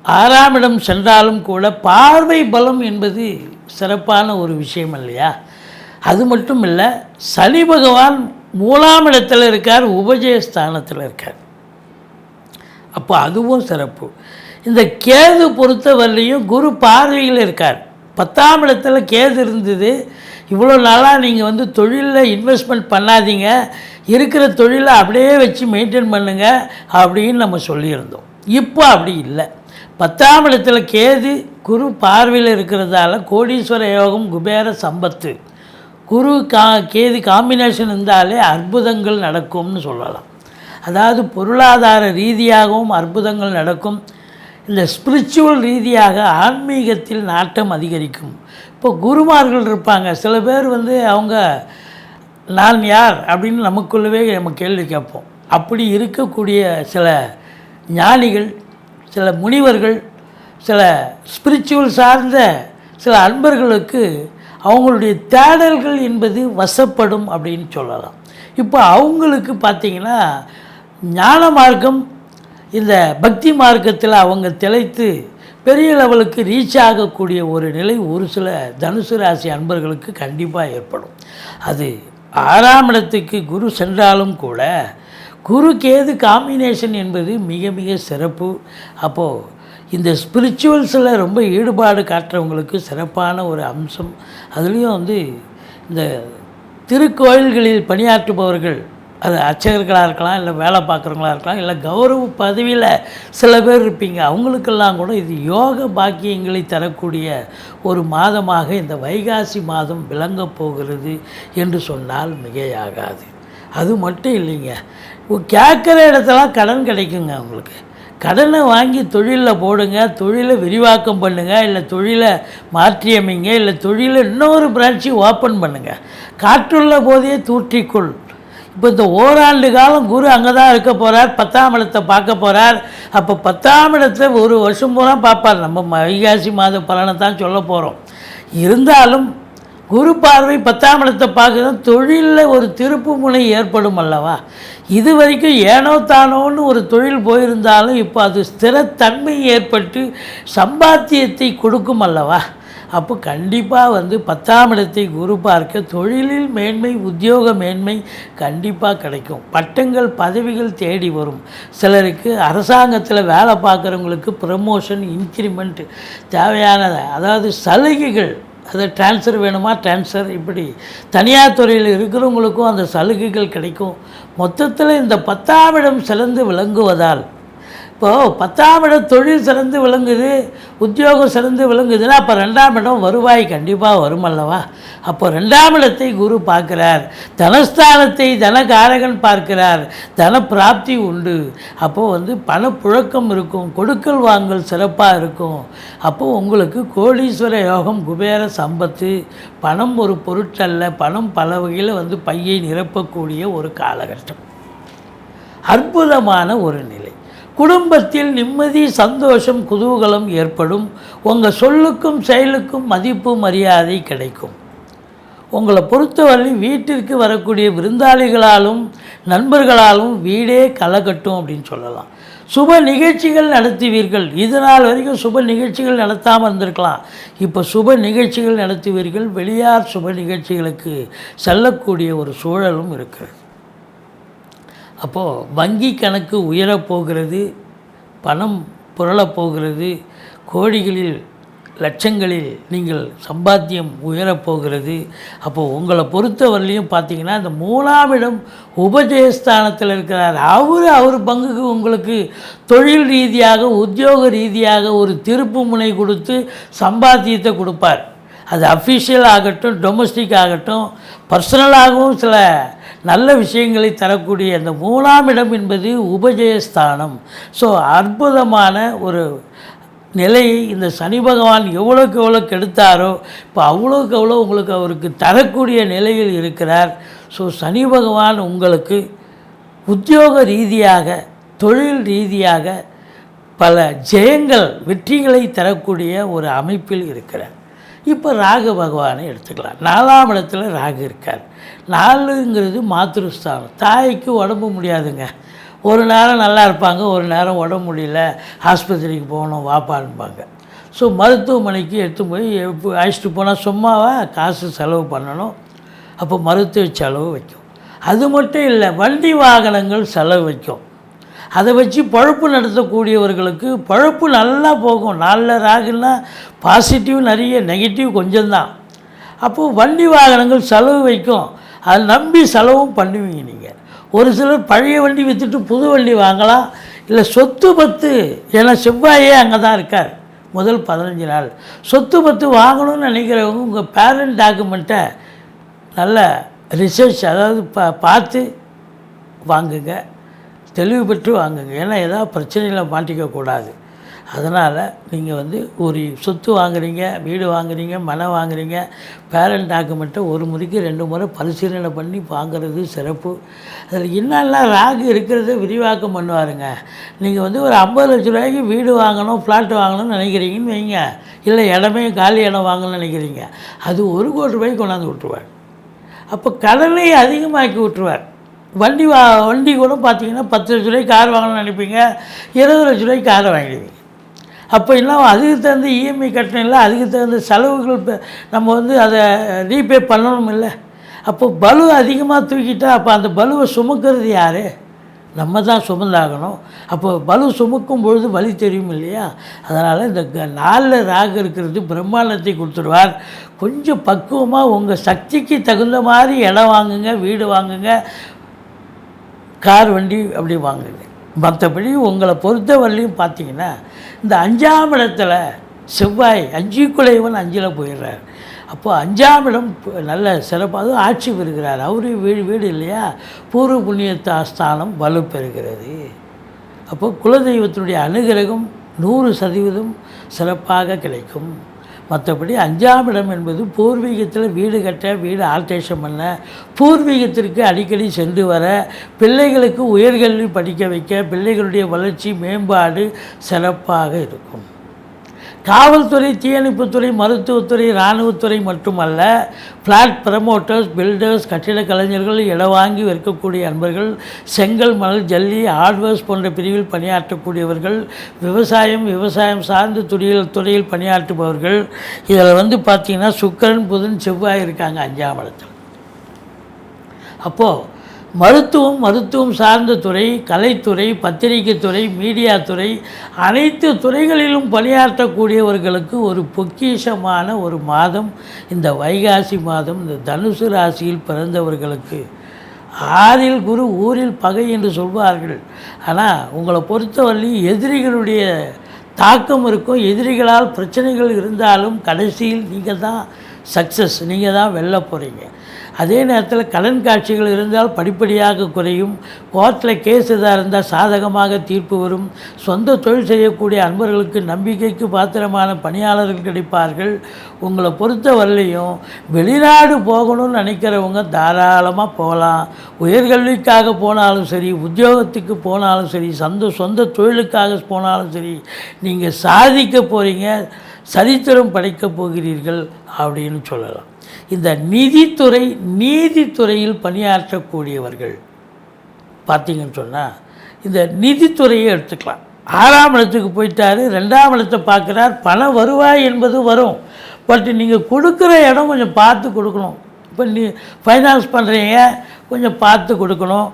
6ஆம் இடம் சென்றாலும் கூட பார்வை பலம் என்பது சிறப்பான ஒரு விஷயம் இல்லையா? அது மட்டும் இல்லை, சனி பகவான் 3ஆம் இடத்தில் இருக்கார், உபஜயஸ்தானத்தில் இருக்கார். அப்போ அதுவும் சிறப்பு. இந்த கேது பொறுத்தவரையிலையும் குரு பார்வையில் இருக்கார். 10ஆம் இடத்துல கேது இருந்தது. இவ்வளோ நாளாக நீங்கள் வந்து தொழிலில் இன்வெஸ்ட்மெண்ட் பண்ணாதீங்க, இருக்கிற தொழிலை அப்படியே வச்சு மெயின்டைன் பண்ணுங்கள் அப்படின்னு நம்ம சொல்லியிருந்தோம். இப்போ அப்படி இல்லை. 10ஆம் இடத்துல கேது குரு பார்வையில் இருக்கிறதால கோடீஸ்வர யோகம், குபேர சம்பத்து, குரு கேது காம்பினேஷன் இருந்தாலே அற்புதங்கள் நடக்கும்னு சொல்லலாம். அதாவது பொருளாதார ரீதியாகவும் அற்புதங்கள் நடக்கும். இந்த ஸ்பிரிச்சுவல் ரீதியாக ஆன்மீகத்தில் நாட்டம் அதிகரிக்கும். இப்போ குருமார்கள் இருப்பாங்க, சில பேர் வந்து அவங்க நான் யார் அப்படின்னு நமக்குள்ளவே நம்ம கேள்வி கேட்போம். அப்படி இருக்கக்கூடிய சில ஞானிகள், சில முனிவர்கள், சில ஸ்பிரிச்சுவல் சார்ந்த சில அன்பர்களுக்கு அவங்களுடைய தேடல்கள் என்பது வசப்படும் அப்படின்னு சொல்லலாம். இப்போ அவங்களுக்கு பார்த்திங்கன்னா ஞான மார்க்கம், இந்த பக்தி மார்க்கத்தில் அவங்க திளைத்து பெரிய லெவலுக்கு ரீச் ஆகக்கூடிய ஒரு நிலை ஒரு சில தனுசு ராசி அன்பர்களுக்கு கண்டிப்பாக ஏற்படும். அது 6ஆம் இடத்துக்கு குரு சென்றாலும் கூட குரு கேது காம்பினேஷன் என்பது மிக மிக சிறப்பு. அப்போது இந்த ஸ்பிரிச்சுவல்ஸில் ரொம்ப ஈடுபாடு காட்டுறவங்களுக்கு சிறப்பான ஒரு அம்சம். அதுலேயும் வந்து இந்த திருக்கோயில்களில் பணியாற்றுபவர்கள், அது அர்ச்சகர்களாக இருக்கலாம், இல்லை வேலை பார்க்குறவங்களா இருக்கலாம், இல்லை கௌரவ பதவியில் சில பேர் இருப்பீங்க, அவங்களுக்கெல்லாம் கூட இது யோக பாக்கியங்களை தரக்கூடிய ஒரு மாதமாக இந்த வைகாசி மாதம் விளங்கப் போகிறது என்று சொன்னால் மிகையாகாது. அது மட்டும் இல்லைங்க, கேட்குற இடத்தெல்லாம் கடன் கிடைக்குங்க. உங்களுக்கு கடனை வாங்கி தொழிலில் போடுங்க, தொழிலை விரிவாக்கம் பண்ணுங்கள், இல்லை தொழிலை மாற்றியமைங்க, இல்லை தொழிலை இன்னொரு பிரான்ச்சு ஓப்பன் பண்ணுங்கள். காற்றுள்ள போதே தூற்றிக்கொள். இப்போ இந்த ஓராண்டு காலம் குரு அங்கே தான் இருக்க போகிறார், 10ஆம் இடத்தை பார்க்க போகிறார். அப்போ 10ஆம் இடத்தை ஒரு வருஷம் பூரா பார்ப்பார். நம்ம வைகாசி மாத பலனை தான் சொல்ல போகிறோம். இருந்தாலும் குரு பார்வை 10ஆம் இடத்தை பார்க்குறது தொழிலில் ஒரு திருப்பு முனை ஏற்படும் அல்லவா. இது வரைக்கும் ஏனோ தானோன்னு ஒரு தொழில் போயிருந்தாலும் இப்போ அது ஸ்திரத்தன்மை ஏற்பட்டு சம்பாத்தியத்தை கொடுக்கும் அல்லவா. அப்போ கண்டிப்பாக வந்து 10ஆம் இடத்தை குரு பார்க்க தொழிலில் மேன்மை, உத்தியோக மேன்மை கண்டிப்பாக கிடைக்கும். பட்டங்கள் பதவிகள் தேடி வரும். சிலருக்கு அரசாங்கத்தில் வேலை பார்க்குறவங்களுக்கு ப்ரமோஷன், இன்க்ரிமெண்ட் தேவையான, அதாவது சலுகைகள், அதை டிரான்ஸ்ஃபர் வேணுமா டிரான்ஸ்ஃபர், இப்படி தனியார் துறையில் இருக்கிறவங்களுக்கும் அந்த சலுகைகள் கிடைக்கும். மொத்தத்தில் இந்த 10ஆம் இடம் சிறந்து விளங்குவதால், இப்போது 10ஆம் இடம் தொழில் சிறந்து விளங்குது, உத்தியோகம் சிறந்து விளங்குதுன்னா அப்போ 2ஆம் இடம் வருவாய் கண்டிப்பாக வரும் அல்லவா. அப்போ 2ஆம் இடத்தை குரு பார்க்கிறார், தனஸ்தானத்தை தனகாரகன் பார்க்கிறார், தன பிராப்தி உண்டு. அப்போது வந்து பணப்புழக்கம் இருக்கும், கொடுக்கல் வாங்கல் சிறப்பாக இருக்கும். அப்போது உங்களுக்கு கோடீஸ்வர யோகம், குபேர சம்பத்து, பணம் ஒரு பொருட்டல்ல, பணம் பல வகையில் வந்து பையை நிரப்பக்கூடிய ஒரு காலகட்டம், அற்புதமான ஒரு நிலை. குடும்பத்தில் நிம்மதி, சந்தோஷம், குதூகலம் ஏற்படும். உங்கள் சொல்லுக்கும் செயலுக்கும் மதிப்பு மரியாதை கிடைக்கும். உங்களை பொறுத்தவரை வீட்டிற்கு வரக்கூடிய விருந்தாளிகளாலும் நண்பர்களாலும் வீடே கலகட்டும் அப்படின்னு சொல்லலாம். சுப நிகழ்ச்சிகள் நடத்துவீர்கள். இதனால் வரைக்கும் சுப நிகழ்ச்சிகள் நடத்தாமல் இருந்திருக்கலாம், இப்போ சுப நிகழ்ச்சிகள் நடத்துவீர்கள். வெளியார் சுப நிகழ்ச்சிகளுக்கு செல்லக்கூடிய ஒரு சூழலும் இருக்கிறது. அப்போது வங்கி கணக்கு உயரப்போகிறது, பணம் புரளப்போகிறது, கோடிகளில் லட்சங்களில் நீங்கள் சம்பாத்தியம் உயரப்போகிறது. அப்போது உங்களை பொறுத்தவரையிலையும் பார்த்தீங்கன்னா இந்த 3ஆம் இடம் உபஜயஸ்தானத்தில் இருக்கிறார். அவர் பங்குக்கு உங்களுக்கு தொழில் ரீதியாக, உத்தியோக ரீதியாக ஒரு திருப்பு முனை கொடுத்து சம்பாத்தியத்தை கொடுப்பார். அது அஃபிஷியல் ஆகட்டும், டொமஸ்டிக் ஆகட்டும், பர்சனலாகவும் சில நல்ல விஷயங்களை தரக்கூடிய அந்த 3ஆம் இடம் என்பது உபஜயஸ்தானம். ஸோ அற்புதமான ஒரு நிலையை இந்த சனி பகவான் எவ்வளோக்கு எவ்வளோ கெடுத்தாரோ இப்போ அவ்வளோக்கு எவ்வளோ உங்களுக்கு அவருக்கு தரக்கூடிய நிலையில் இருக்கிறார். ஸோ சனி பகவான் உங்களுக்கு உத்தியோக ரீதியாக, தொழில் ரீதியாக பல ஜெயங்கள், வெற்றிகளை தரக்கூடிய ஒரு அமைப்பில் இருக்கிறார். இப்போ ராகு பகவானை எடுத்துக்கலாம். 4ஆம் இடத்துல ராகு இருக்கார். 4ங்கிறது மாத்ருஸ்தானம். தாய்க்கு உடம்பு முடியாதுங்க. ஒரு நேரம் நல்லா இருப்பாங்க, ஒரு நேரம் உடம்பு முடியல, ஆஸ்பத்திரிக்கு போகணும் வாப்பான்பாங்க. ஸோ மருத்துவமனைக்கு எடுத்து போய் அழைச்சிட்டு போனால் சும்மாவா காசு செலவு பண்ணணும். அப்போ மருத்துவ செலவு வைக்கும். அது மட்டும் இல்லை, வண்டி வாகனங்கள் செலவு வைக்கும். அதை வச்சு பழப்பு நடத்தக்கூடியவர்களுக்கு பழப்பு நல்லா போகும். 4ல் ராகுன்னா பாசிட்டிவ் நிறைய, நெகட்டிவ் கொஞ்சம்தான். அப்போது வண்டி வாகனங்கள் செலவு வைக்கும், அதை நம்பி செலவும் பண்ணுவீங்க நீங்கள். ஒரு சிலர் பழைய வண்டி விற்றுட்டு புது வண்டி வாங்கலாம். இல்லை சொத்து பத்து, ஏன்னா செவ்வாயே அங்கே தான் இருக்கார் முதல் 15 நாள். சொத்து பத்து வாங்கணும்னு நினைக்கிறவங்க உங்கள் பேரண்ட் டாக்குமெண்ட்டை நல்ல ரிசர்ச், அதாவது பார்த்து வாங்குங்க, தெளிவு பெற்று வாங்குங்க. ஏன்னா ஏதாவது பிரச்சனையில் மாட்டிக்கக்கூடாது. அதனால் நீங்கள் ஒரு சொத்து வாங்குறீங்க, வீடு வாங்குறீங்க, மனை வாங்குறீங்க, பேரண்ட் டாக்குமெண்ட்டை ஒரு முறைக்கு 2 முறை பரிசீலனை பண்ணி வாங்குறது சிறப்பு. அதில் என்னெல்லாம் ராகு இருக்கிறத விரிவாக்கம் பண்ணுவாருங்க. நீங்கள் ஒரு 50 லட்ச ரூபாய்க்கு வீடு வாங்கணும், ஃப்ளாட் வாங்கணும்னு நினைக்கிறீங்கன்னு வைங்க, இல்லை இடமே காலி இடம் வாங்கணும்னு நினைக்கிறீங்க, அது 1 கோடி ரூபாய்க்கு கொண்டாந்து விட்டுருவார். அப்போ கடனை அதிகமாக்கி விட்டுருவார். வண்டி கூட பார்த்தீங்கன்னா 10 லட்ச ரூபாய்க்கு கார் வாங்கணும்னு நினைப்பீங்க, 20 லட்ச ரூபாய்க்கு காரை வாங்கிடுவீங்க. அப்போ இன்னும் அதுக்கு தகுந்த இஎம்ஐ கட்டணம் இல்லை, அதுக்கு தகுந்த செலவுகள் நம்ம அதை ரீபே பண்ணணும் இல்லை. அப்போ பலு அதிகமாக தூக்கிட்டா அப்போ அந்த பலுவை சுமக்கிறது யார்? நம்ம தான் சுமந்தாகணும். அப்போ பலு சுமக்கும் பொழுது வலி தெரியும் இல்லையா? அதனால் இந்த 4 ராகு இருக்கிறது பிரம்மாண்டத்தை கொடுத்துருவார். கொஞ்சம் பக்குவமாக உங்கள் சக்திக்கு தகுந்த மாதிரி இடம் வாங்குங்க, வீடு வாங்குங்க, கார் வண்டி அப்படி வாங்குங்க. மற்றபடி உங்களை பொறுத்தவரையிலையும் பார்த்தீங்கன்னா இந்த 5ஆம் இடத்துல செவ்வாய் 5க்குடையவன் 5ல் போயிடுறார். அப்போது 5ஆம் இடம் நல்ல சிறப்பாக ஆட்சி பெறுகிறார். அவரு வீடு இல்லையா, பூர்வ புண்ணிய ஸ்தானம் வலு பெறுகிறது. அப்போ குலதெய்வத்தினுடைய அனுகிரகம் 100% சிறப்பாக கிடைக்கும். மற்றபடி 5ஆம் இடம் என்பது பூர்வீகத்தில் வீடு கட்ட, வீடு ஆல்ட்ரேஷன் பண்ண, பூர்வீகத்திற்கு அடிக்கடி சென்று வர, பிள்ளைகளுக்கு உயர்கல்வி படிக்க வைக்க, பிள்ளைகளுடைய வளர்ச்சி மேம்பாடு சிறப்பாக இருக்கும். காவல்துறை, தீயணைப்புத்துறை, மருத்துவத்துறை, இராணுவத்துறை மட்டுமல்ல, ஃப்ளாட் ப்ரமோட்டர்ஸ், பில்டர்ஸ், கட்டிட கலைஞர்கள், இடம் வாங்கி விற்கக்கூடிய அன்பர்கள், செங்கல், மணல், ஜல்லி, ஹார்ட்வேர்ஸ் போன்ற பிரிவில் பணியாற்றக்கூடியவர்கள், விவசாயம் சார்ந்த துறையில் பணியாற்றுபவர்கள், இதில் பார்த்திங்கன்னா சுக்கிரன், புதன், செவ்வாய் இருக்காங்க 5ஆம் இடத்தில். அப்போது மருத்துவம் சார்ந்த துறை, கலைத்துறை, பத்திரிகை துறை, மீடியா துறை, அனைத்து துறைகளிலும் பணியாற்றக்கூடியவர்களுக்கு ஒரு பொக்கிஷமான ஒரு மாதம் இந்த வைகாசி மாதம். இந்த தனுசு ராசியில் பிறந்தவர்களுக்கு 6ல் குரு, ஊரில் பகை என்று சொல்வார்கள். ஆனால் உங்களை பொறுத்தவரை எதிரிகளுடைய தாக்கம் இருக்கும். எதிரிகளால் பிரச்சனைகள் இருந்தாலும் கடைசியில் நீங்கள் தான் சக்ஸஸ், நீங்கள் தான் வெல்ல போகிறீங்க. அதே நேரத்தில் கடன் காட்சிகள் இருந்தால் படிப்படியாக குறையும். கோர்ட்டில் கேஸ் எதாக இருந்தால் சாதகமாக தீர்ப்பு வரும். சொந்த தொழில் செய்யக்கூடிய அன்பர்களுக்கு நம்பிக்கைக்கு பாத்திரமான பணியாளர்கள் கிடைப்பார்கள். உங்களை பொறுத்த வரலையும் வெளிநாடு போகணும்னு நினைக்கிறவங்க தாராளமாக போகலாம். உயர்கல்விக்காக போனாலும் சரி, உத்தியோகத்துக்கு போனாலும் சரி, சொந்த தொழிலுக்காக போனாலும் சரி, நீங்கள் சாதிக்க போகிறீங்க, சரித்திரம் படைக்கப் போகிறீர்கள் அப்படின்னு சொல்லலாம். இந்த நீதித்துறையில் பணியாற்றக்கூடியவர்கள் பார்த்திங்கன்னு சொன்னால் இந்த நிதித்துறையை எடுத்துக்கலாம். 6ஆம் இடத்துக்கு போயிட்டார், 2ஆம் இடத்தை பார்க்குறார். பண வருவாய் என்பது வரும். பட் நீங்கள் கொடுக்குற இடம் கொஞ்சம் பார்த்து கொடுக்கணும். இப்போ ஃபைனான்ஸ் பண்ணுறீங்க, கொஞ்சம் பார்த்து கொடுக்கணும்.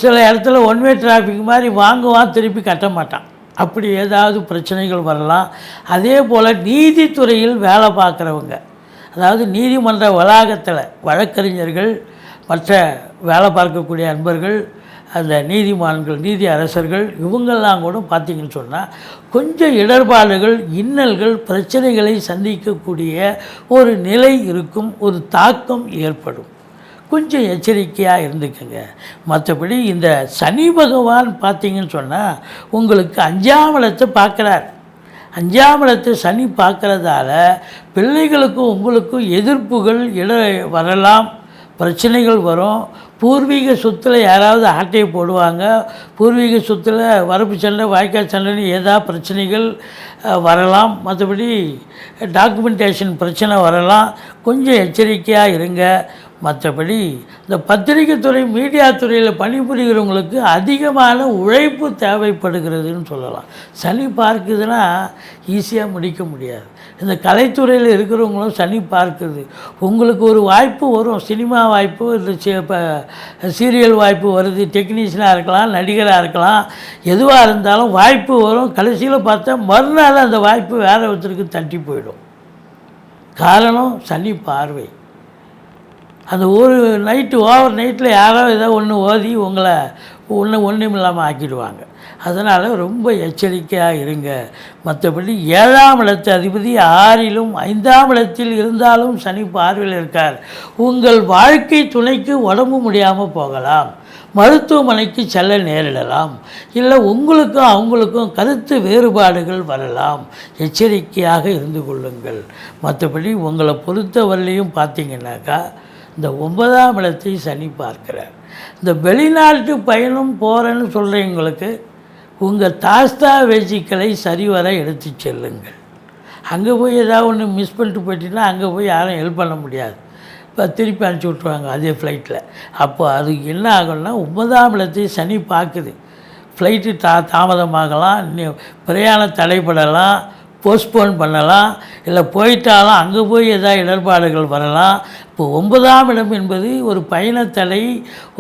சில இடத்துல ஒன்வே டிராஃபிக் மாதிரி வாங்குவான், திருப்பி கட்ட மாட்டான். அப்படி ஏதாவது பிரச்சனைகள் வரலாம். அதே போல் நீதித்துறையில் வேலை பார்க்குறவங்க, அதாவது நீதிமன்ற வளாகத்தில் வழக்கறிஞர்கள், மற்ற வேலை பார்க்கக்கூடிய அன்பர்கள், அந்த நீதிமான்கள், நீதி அரசர்கள், இவங்கெல்லாம் கூட பார்த்திங்கன்னு சொன்னால் கொஞ்சம் இடர்பாடுகள், இன்னல்கள், பிரச்சனைகளை சந்திக்கக்கூடிய ஒரு நிலை இருக்கும், ஒரு தாக்கம் ஏற்படும். கொஞ்சம் எச்சரிக்கையாக இருந்துக்குங்க. மற்றபடி இந்த சனி பகவான் பார்த்திங்கன்னு சொன்னால் உங்களுக்கு 5ஆம் இடத்தை பார்க்குறார். 5ஆம் இடத்தை சனி பார்க்குறதால பிள்ளைகளுக்கும் உங்களுக்கும் எதிர்ப்புகள் வரலாம், பிரச்சனைகள் வரும். பூர்வீக சொத்தில் யாராவது ஆட்டையை போடுவாங்க. பூர்வீக சொத்தில் வரப்பு சண்டை, வாய்க்கால் சண்டைன்னு ஏதாவது பிரச்சனைகள் வரலாம். மற்றபடி டாக்குமெண்டேஷன் பிரச்சனை வரலாம். கொஞ்சம் எச்சரிக்கையாக இருங்க. மற்றபடி இந்த பத்திரிகை துறை, மீடியா துறையில் பணிபுரிகிறவங்களுக்கு அதிகமான உழைப்பு தேவைப்படுகிறதுன்னு சொல்லலாம். சனி பார்க்குதுன்னா ஈஸியாக முடிக்க முடியாது. இந்த கலைத்துறையில் இருக்கிறவங்களும் சனி பார்க்குது. உங்களுக்கு ஒரு வாய்ப்பு வரும், சினிமா வாய்ப்பு, இல்லை சீரியல் வாய்ப்பு வருது, டெக்னீஷியனாக இருக்கலாம், நடிகராக இருக்கலாம், எதுவாக இருந்தாலும் வாய்ப்பு வரும். கடைசியில் பார்த்தா மறுநாள் அந்த வாய்ப்பு வேறு ஒருத்தருக்கு தட்டி போயிடும். காரணம் சனி பார்வை. அந்த ஒரு நைட்டு ஓவர் நைட்டில் யாரோ ஏதோ ஒன்று ஓதி உங்களை ஒன்றும் இல்லாமல் ஆக்கிடுவாங்க. அதனால் ரொம்ப எச்சரிக்கையாக இருங்க. மற்றபடி 7ஆம் இடத்து அதிபதி 6லும் 5ஆம் இடத்தில் இருந்தாலும் சனி பார்வையில் இருக்கார். உங்கள் வாழ்க்கை துணைக்கு உடம்பு முடியாமல் போகலாம், மருத்துவமனைக்கு செல்ல நேரிடலாம், இல்லை உங்களுக்கும் அவங்களுக்கும் கருத்து வேறுபாடுகள் வரலாம். எச்சரிக்கையாக இருந்து கொள்ளுங்கள். மற்றபடி உங்களை பொறுத்தவரையிலையும் பார்த்தீங்கன்னாக்கா இந்த 9ஆம் இடத்தை சனி பார்க்கிறார். இந்த வெளிநாட்டு பயணம் போகிறேன்னு சொல்கிறவங்களுக்கு உங்கள் தாஸ்தாவேஜிக்களை சரிவர எடுத்து செல்லுங்கள். அங்கே போய் ஏதாவது ஒன்று மிஸ் பண்ணிட்டு போயிட்டீங்கன்னா அங்கே போய் யாரும் ஹெல்ப் பண்ண முடியாது. இப்போ திருப்பி அனுப்பிச்சி விட்ருவாங்க அதே ஃப்ளைட்டில். அப்போ அது என்ன ஆகும்னா 9ஆம் இடத்தை சனி பார்க்குது. ஃப்ளைட்டு தாமதமாகலாம், பிரயாணம் தடைப்படலாம், போஸ்ட்போன் பண்ணலாம், இல்லை போயிட்டாலும் அங்கே போய் ஏதாவது இடர்பாடுகள் வரலாம். இப்போ 9ஆம் இடம் என்பது ஒரு பயணத்தடை,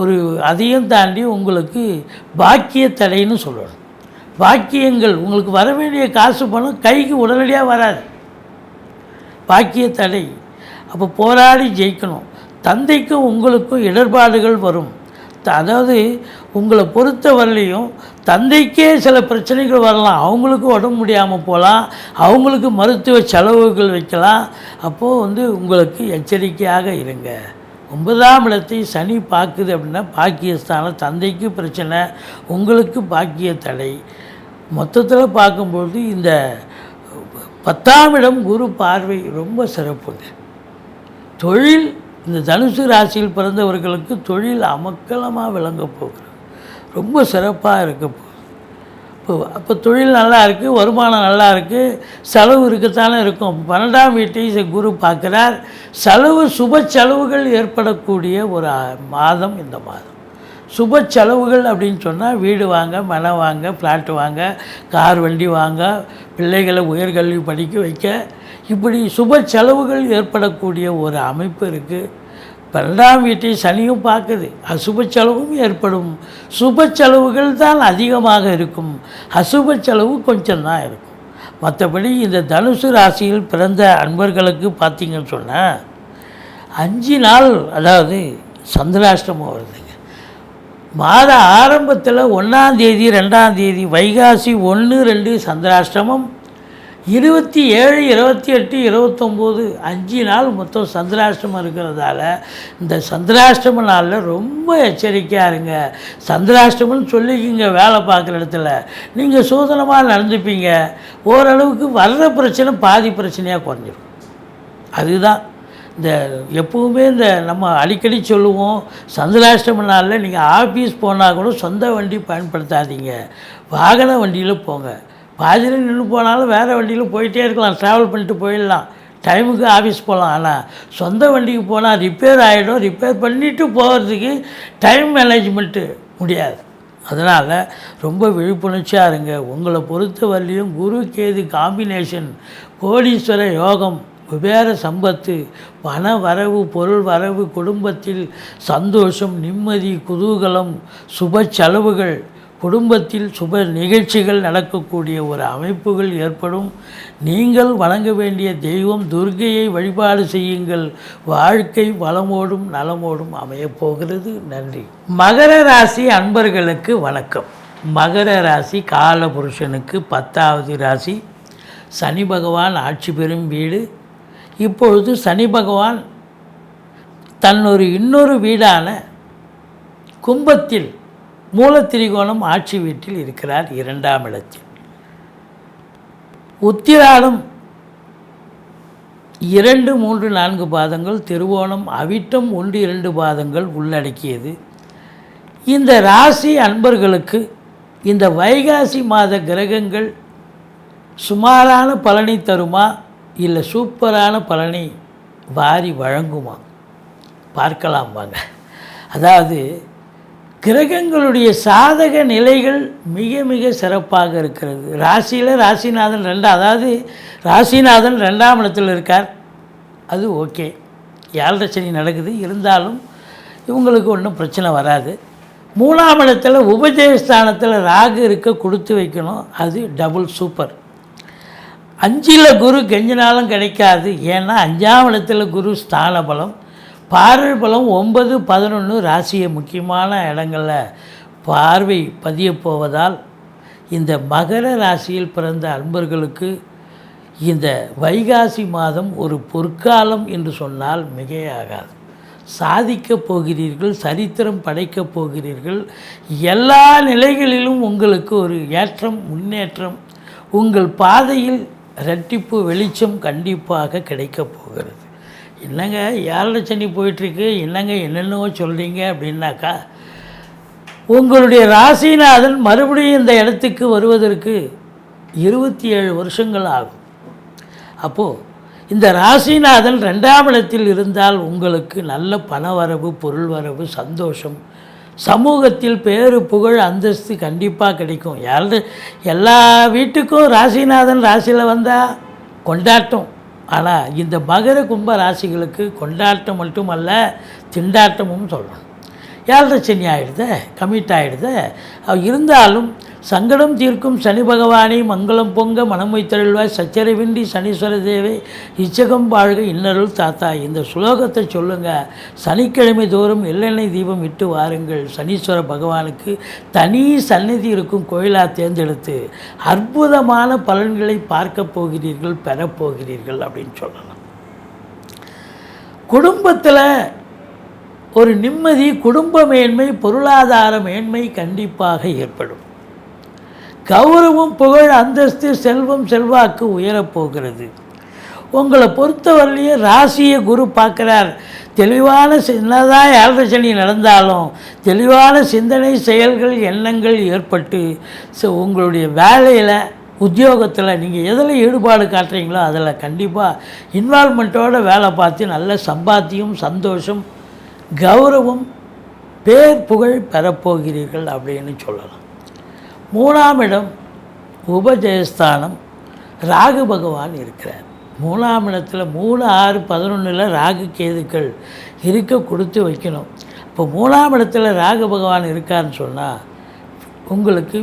ஒரு அதையும் தாண்டி உங்களுக்கு பாக்கிய தடைன்னு சொல்லணும். பாக்கியங்கள் உங்களுக்கு வர வேண்டிய காசு பணம் கைக்கு உடனடியாக வராது, பாக்கிய தடை. அப்போ போராடி ஜெயிக்கணும். தந்தைக்கும் உங்களுக்கும் இடர்பாடுகள் வரும். அதாவது உங்களை பொறுத்த வரலையும் தந்தைக்கே சில பிரச்சனைகள் வரலாம். அவங்களுக்கு உடம்பு முடியாமல் போகலாம், அவங்களுக்கு மருத்துவ செலவுகள் வைக்கலாம். அப்போது உங்களுக்கு எச்சரிக்கையாக இருங்க. 9ஆம் இடத்தை சனி பார்க்குது அப்படின்னா பாக்கியஸ்தானம், தந்தைக்கு பிரச்சனை, உங்களுக்கு பாக்கிய தடை. மொத்தத்தில் பார்க்கும்போது இந்த 10ஆம் இடம் குரு பார்வை ரொம்ப சிறப்புங்க. தொழில், இந்த தனுசு ராசியில் பிறந்தவர்களுக்கு தொழில் அமக்கலமாக விளங்க போகிறது, ரொம்ப சிறப்பாக இருக்க போகுது. அப்போ தொழில் நல்லா இருக்குது, வருமானம் நல்லா இருக்குது, செலவு இருக்கத்தானே இருக்கும். 12ஆம் வீட்டை குரு பார்க்குறார். செலவு, சுப செலவுகள் ஏற்படக்கூடிய ஒரு மாதம் இந்த மாதம். சுப செலவுகள் அப்படின்னு சொன்னால் வீடு வாங்க, மனை வாங்க, ஃப்ளாட்டு வாங்க, கார் வண்டி வாங்க, பிள்ளைகளை உயர்கல்வி படிக்க வைக்க, இப்படி சுப செலவுகள் ஏற்படக்கூடிய ஒரு அமைப்பு இருக்குது. 12ஆம் வீட்டை சனியும் பார்க்குது. அசுப செலவும் ஏற்படும். சுப செலவுகள் தான் அதிகமாக இருக்கும், அசுப செலவு கொஞ்சம்தான் இருக்கும். மற்றபடி இந்த தனுசு ராசியில் பிறந்த அன்பர்களுக்கு பார்த்திங்கன்னு சொன்னால் 5 நாள், அதாவது சந்திராஷ்டமம் வருதுங்க. மாத ஆரம்பத்தில் 1ஆம் தேதி 2ஆம் தேதி வைகாசி 1, 2 சந்திராஷ்டமம், 27, 28, 29 5 நாள் மொத்தம் சந்திராஷ்டமம் இருக்கிறதால இந்த சந்திராஷ்டம நாளில் ரொம்ப எச்சரிக்கையாக இருங்க. சந்திராஷ்டமம்னு சொல்லிக்கிங்க. வேலை பார்க்குற இடத்துல நீங்கள் சூதனமாக நடந்துப்பீங்க. ஓரளவுக்கு வர்ற பிரச்சனை பாதி பிரச்சனையாக குறைஞ்சிடும். அதுதான் இந்த எப்பவுமே இந்த நம்ம அடிக்கடி சொல்லுவோம், சந்திராஷ்டம நாளில் நீங்கள் ஆஃபீஸ் போனால் கூட சொந்த வண்டி பயன்படுத்தாதீங்க, வாகன வண்டியில் போங்க. பாதியில் நின்று போனாலும் வேறு வண்டியில் போயிட்டே இருக்கலாம், ட்ராவல் பண்ணிட்டு போயிடலாம், டைமுக்கு ஆஃபீஸ் போகலாம். ஆனால் சொந்த வண்டிக்கு போனால் ரிப்பேர் ஆகிடும், ரிப்பேர் பண்ணிவிட்டு போகிறதுக்கு டைம் மேனேஜ்மெண்ட்டு முடியாது. அதனால் ரொம்ப விழிப்புணர்ச்சியாக இருங்க. உங்களை பொறுத்த வரலையும் குரு கேது காம்பினேஷன், கோடீஸ்வர யோகம், குபேர சம்பத்து, பண வரவு, பொருள் வரவு, குடும்பத்தில் சந்தோஷம், நிம்மதி, குதூகலம், சுப செலவுகள், குடும்பத்தில் சுப நிகழ்ச்சிகள் நடக்கக்கூடிய ஒரு அமைப்புகள் ஏற்படும். நீங்கள் வணங்க வேண்டிய தெய்வம் துர்க்கையை வழிபாடு செய்யுங்கள். வாழ்க்கை வளமோடும் நலமோடும் அமையப்போகிறது. நன்றி. மகர ராசி அன்பர்களுக்கு வணக்கம். மகர ராசி காலபுருஷனுக்கு 10வது ராசி. சனி பகவான் ஆட்சி பெறும் வீடு. இப்பொழுது சனி பகவான் இன்னொரு வீடான கும்பத்தில் மூலத்திரிகோணம் ஆட்சி வீட்டில் இருக்கிறார், 2ஆம் இடத்தில். உத்திராடம் 2, 3, 4 பாதங்கள், திருவோணம், அவிட்டம் 1, 2 பாதங்கள் உள்ளடக்கியது. இந்த ராசி அன்பர்களுக்கு இந்த வைகாசி மாத கிரகங்கள் சுமாரான பலனை தருமா, இல்லை சூப்பரான பலனை வாரி வழங்குமா பார்க்கலாம் வாங்க. அதாவது கிரகங்களுடைய சாதக நிலைகள் மிக மிக சிறப்பாக இருக்கிறது. ராசியில் ராசிநாதன் 2, அதாவது ராசிநாதன் 2ஆம் இடத்தில் இருக்கார். அது ஓகே, 7 சனி நடக்குது, இருந்தாலும் இவங்களுக்கு ஒன்றும் பிரச்சனை வராது. 3ஆம் இடத்துல உபஜயஸ்தானத்தில் ராகு இருக்க கொடுத்து வைக்கணும், அது டபுள் சூப்பர். 5ல் குரு கெஞ்சினாலும் கிடைக்காது. ஏன்னா 5ஆம் இடத்துல குரு ஸ்தான பலம், பார்வை பலம் 9, 11 ராசியை முக்கியமான இடங்களில் பார்வை பதிய போவதால் இந்த மகர ராசியில் பிறந்த அன்பர்களுக்கு இந்த வைகாசி மாதம் ஒரு பொற்காலம் என்று சொன்னால் மிகையாகாது. சாதிக்கப் போகிறீர்கள், சரித்திரம் படைக்கப் போகிறீர்கள். எல்லா நிலைகளிலும் உங்களுக்கு ஒரு ஏற்றம், முன்னேற்றம், உங்கள் பாதையில் இரட்டிப்பு வெளிச்சம் கண்டிப்பாக கிடைக்கப் போகிறது. என்னங்க 7 சனி போயிட்டுருக்கு, என்னங்க என்னென்னவோ சொல்கிறீங்க அப்படின்னாக்கா, உங்களுடைய ராசிநாதன் மறுபடியும் இந்த இடத்துக்கு வருவதற்கு 27 வருஷங்கள் ஆகும். அப்போது இந்த ராசிநாதன் 2ஆம் இடத்தில் இருந்தால் உங்களுக்கு நல்ல பணவரவு, பொருள் வரவு, சந்தோஷம், சமூகத்தில் பேரு புகழ் அந்தஸ்து கண்டிப்பாக கிடைக்கும். எல்லா வீட்டுக்கும் ராசிநாதன் ராசியில் வந்தால் கொண்டாட்டம். ஆனால் இந்த மகர கும்ப ராசிகளுக்கு கொண்டாட்டம் மட்டுமல்ல, திண்டாட்டமும் சொல்லணும். 7 சனி ஆகிடுத, கமிட் ஆகிடுத. இருந்தாலும் சங்கடம் தீர்க்கும் சனி பகவானை மங்களம் பொங்க மனம் வைத்தருள்வாய், சச்சரவின்றி சனீஸ்வர தேவை இச்சகம் வாழ்க இன்னருள் தாத்தா. இந்த சுலோகத்தை சொல்லுங்கள். சனிக்கிழமை தோறும் எள்ளெண்ணெய் தீபம் இட்டு வாருங்கள். சனீஸ்வர பகவானுக்கு தனி சந்நிதி இருக்கும் கோயிலாக தேர்ந்தெடுத்து அற்புதமான பலன்களை பார்க்க போகிறீர்கள், பெறப்போகிறீர்கள் அப்படின்னு சொல்லலாம். குடும்பத்தில் ஒரு நிம்மதி, குடும்ப மேன்மை, பொருளாதார மேன்மை கண்டிப்பாக ஏற்படும். கௌரவம், புகழ், அந்தஸ்து, செல்வம், செல்வாக்கு உயரப்போகிறது. உங்களை பொறுத்தவரையிலேயே ராசியை குரு பார்க்குறார். தெளிவான என்னதான் 7 சனி நடந்தாலும் தெளிவான சிந்தனை, செயல்கள், எண்ணங்கள் ஏற்பட்டு உங்களுடைய வேலையில், உத்தியோகத்தில் நீங்கள் எதில் ஈடுபாடு காட்டுறீங்களோ அதில் கண்டிப்பாக இன்வால்மெண்ட்டோடு வேலை பார்த்து நல்ல சம்பாத்தியம், சந்தோஷம், கௌரவம், பேர் புகழ் பெறப்போகிறீர்கள் அப்படின்னு சொல்லலாம். 3ஆம் இடம் உபஜயஸ்தானம். ராகு பகவான் இருக்கிறார். 3ஆம் இடத்துல 3, 6, 11 ராகு கேதுக்கள் இருக்க கொடுத்து வைக்கணும். இப்போ 3ஆம் இடத்துல ராகு பகவான் இருக்காருன்னு சொன்னால் உங்களுக்கு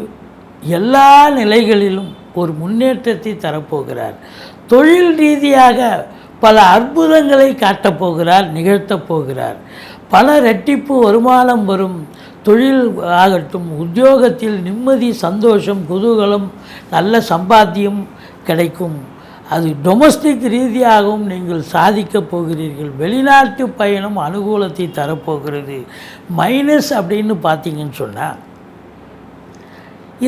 எல்லா நிலைகளிலும் ஒரு முன்னேற்றத்தை தரப்போகிறார். தொழில் ரீதியாக பல அற்புதங்களை காட்டப்போகிறார், நிகழ்த்தப் போகிறார். பல ரெட்டிப்பு வருமானம் வரும். தொழில் ஆகட்டும், உத்தியோகத்தில் நிம்மதி, சந்தோஷம், குதூகலம், நல்ல சம்பாத்தியம் கிடைக்கும். அது டொமஸ்டிக் ரீதியாகவும் நீங்கள் சாதிக்கப் போகிறீர்கள். வெளிநாட்டு பயணம் அனுகூலத்தை தரப்போகிறது. மைனஸ் அப்படின்னு பார்த்தீங்கன்னு சொன்னால்,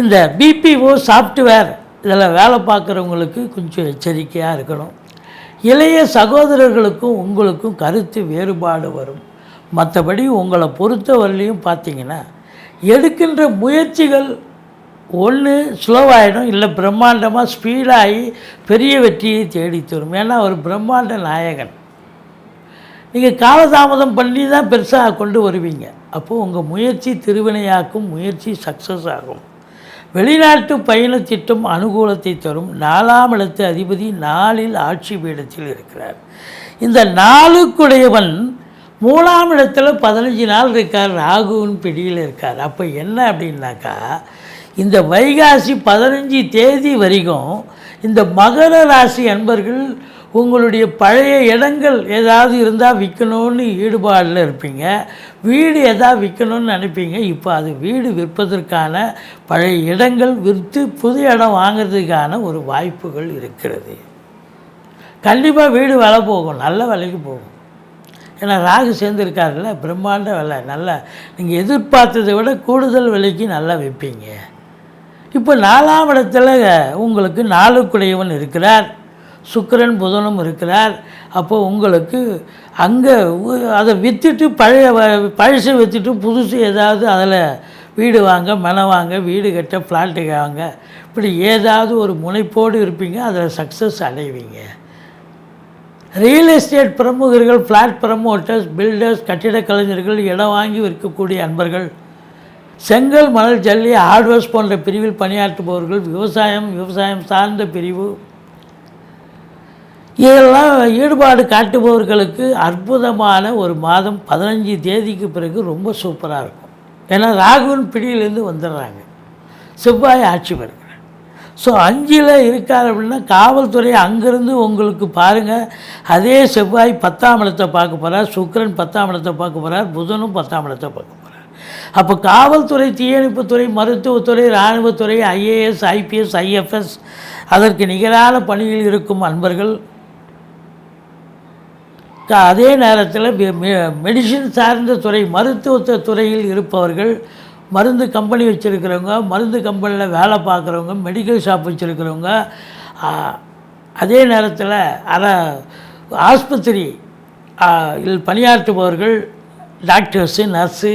இந்த பிபிஓ சாஃப்ட்வேர் இதில் வேலை பார்க்குறவங்களுக்கு கொஞ்சம் எச்சரிக்கையாக இருக்கணும். இளைய சகோதரர்களுக்கும் உங்களுக்கும் கருத்து வேறுபாடு வரும். மற்றபடி உங்களை பொறுத்தவரையிலையும் பார்த்தீங்கன்னா எடுக்கின்ற முயற்சிகள் ஒன்று ஸ்லோவாகிடும், இல்லை பிரம்மாண்டமாக ஸ்பீடாகி பெரிய வெற்றியை தேடித்தரும். ஏன்னா ஒரு பிரம்மாண்ட நாயகன். நீங்கள் காலதாமதம் பண்ணி தான் பெருசாக கொண்டு வருவீங்க. அப்போது உங்கள் முயற்சி திருவினையாக்கும், முயற்சி சக்ஸஸ் ஆகும். வெளிநாட்டு பயண திட்டம் அனுகூலத்தை தரும். 4ஆம் இடத்து அதிபதி 4இல் ஆட்சி பீடத்தில் இருக்கிறார். இந்த 4க்குடையவன் 3ஆம் இடத்துல 15 நாள் இருக்கார், ராகுவின் பிடியில் இருக்கார். அப்போ என்ன அப்படின்னாக்கா, இந்த வைகாசி 15 தேதி வரைக்கும் இந்த மகர ராசி அன்பர்கள் உங்களுடைய பழைய இடங்கள் ஏதாவது இருந்தால் விற்கணும்னு ஈடுபாடில் இருப்பீங்க. வீடு எதாவது விற்கணும்னு நினைப்பீங்க. இப்போ அது வீடு விற்பதற்கான பழைய இடங்கள் விற்று புது இடம் வாங்கிறதுக்கான ஒரு வாய்ப்புகள் இருக்கிறது. கண்டிப்பாக வீடு விலை போகும், நல்ல விலைக்கு போகும். ஏன்னா ராகு சேர்ந்துருக்காருல்ல, பிரம்மாண்ட விலை, நல்ல நீங்கள் எதிர்பார்த்ததை விட கூடுதல் விலைக்கு நல்லா விற்பீங்க. இப்போ 4ஆம் இடத்துல உங்களுக்கு 4க்குடையவன் இருக்கிறார், சுக்கிரன் புதனும் இருக்கிறார். அப்போது உங்களுக்கு அங்கே அதை விற்றுட்டு பழசை விற்றுட்டு புதுசு ஏதாவது அதில் வீடு வாங்க, மனை வாங்க, வீடு கட்ட, ஃப்ளாட்டு வாங்க, இப்படி ஏதாவது ஒரு முனைப்போடு இருப்பீங்க. அதில் சக்ஸஸ் அடைவீங்க. ரியல் எஸ்டேட் பிரமுகர்கள், ஃப்ளாட் ப்ரமோட்டர்ஸ், பில்டர்ஸ், கட்டிடக் கலைஞர்கள், இடம் வாங்கி விற்கக்கூடிய அன்பர்கள், செங்கல், மணல், ஜல்லி, ஹார்ட்வேர்ஸ் போன்ற பிரிவில் பணியாற்றுபவர்கள், விவசாயம் சார்ந்த பிரிவு, இதெல்லாம் ஈடுபாடு காட்டுபவர்களுக்கு அற்புதமான ஒரு மாதம். 15 தேதிக்கு பிறகு ரொம்ப சூப்பராக இருக்கும். ஏன்னா ராகுவின் பிடியிலேருந்து வந்துடுறாங்க. செவ்வாய் ஆட்சி பெறுகிறார். ஸோ 5ல் இருக்கார் அப்படின்னா காவல்துறை அங்கேருந்து உங்களுக்கு பாருங்கள். அதே செவ்வாய் 10ஆம் இடத்தை பார்க்க போகிறார், சுக்கிரன் 10ஆம் இடத்தை பார்க்க போகிறார், புதனும் 10ஆம் இடத்தை பார்க்க போகிறார். அப்போ காவல்துறை, தீயணைப்புத்துறை, மருத்துவத்துறை, இராணுவத்துறை, IAS, IPS, IFS அதற்கு நிகரான பணியில் இருக்கும் அன்பர்கள், அதே நேரத்தில் மெடிசின் சார்ந்த துறை, மருத்துவ துறையில் இருப்பவர்கள், மருந்து கம்பெனி வச்சுருக்கிறவங்க, மருந்து கம்பெனியில் வேலை பார்க்குறவங்க, மெடிக்கல் ஷாப் வச்சுருக்கிறவங்க, அதே நேரத்தில் ஆஸ்பத்திரி பணியாற்றுபவர்கள், டாக்டர்ஸு, நர்ஸு,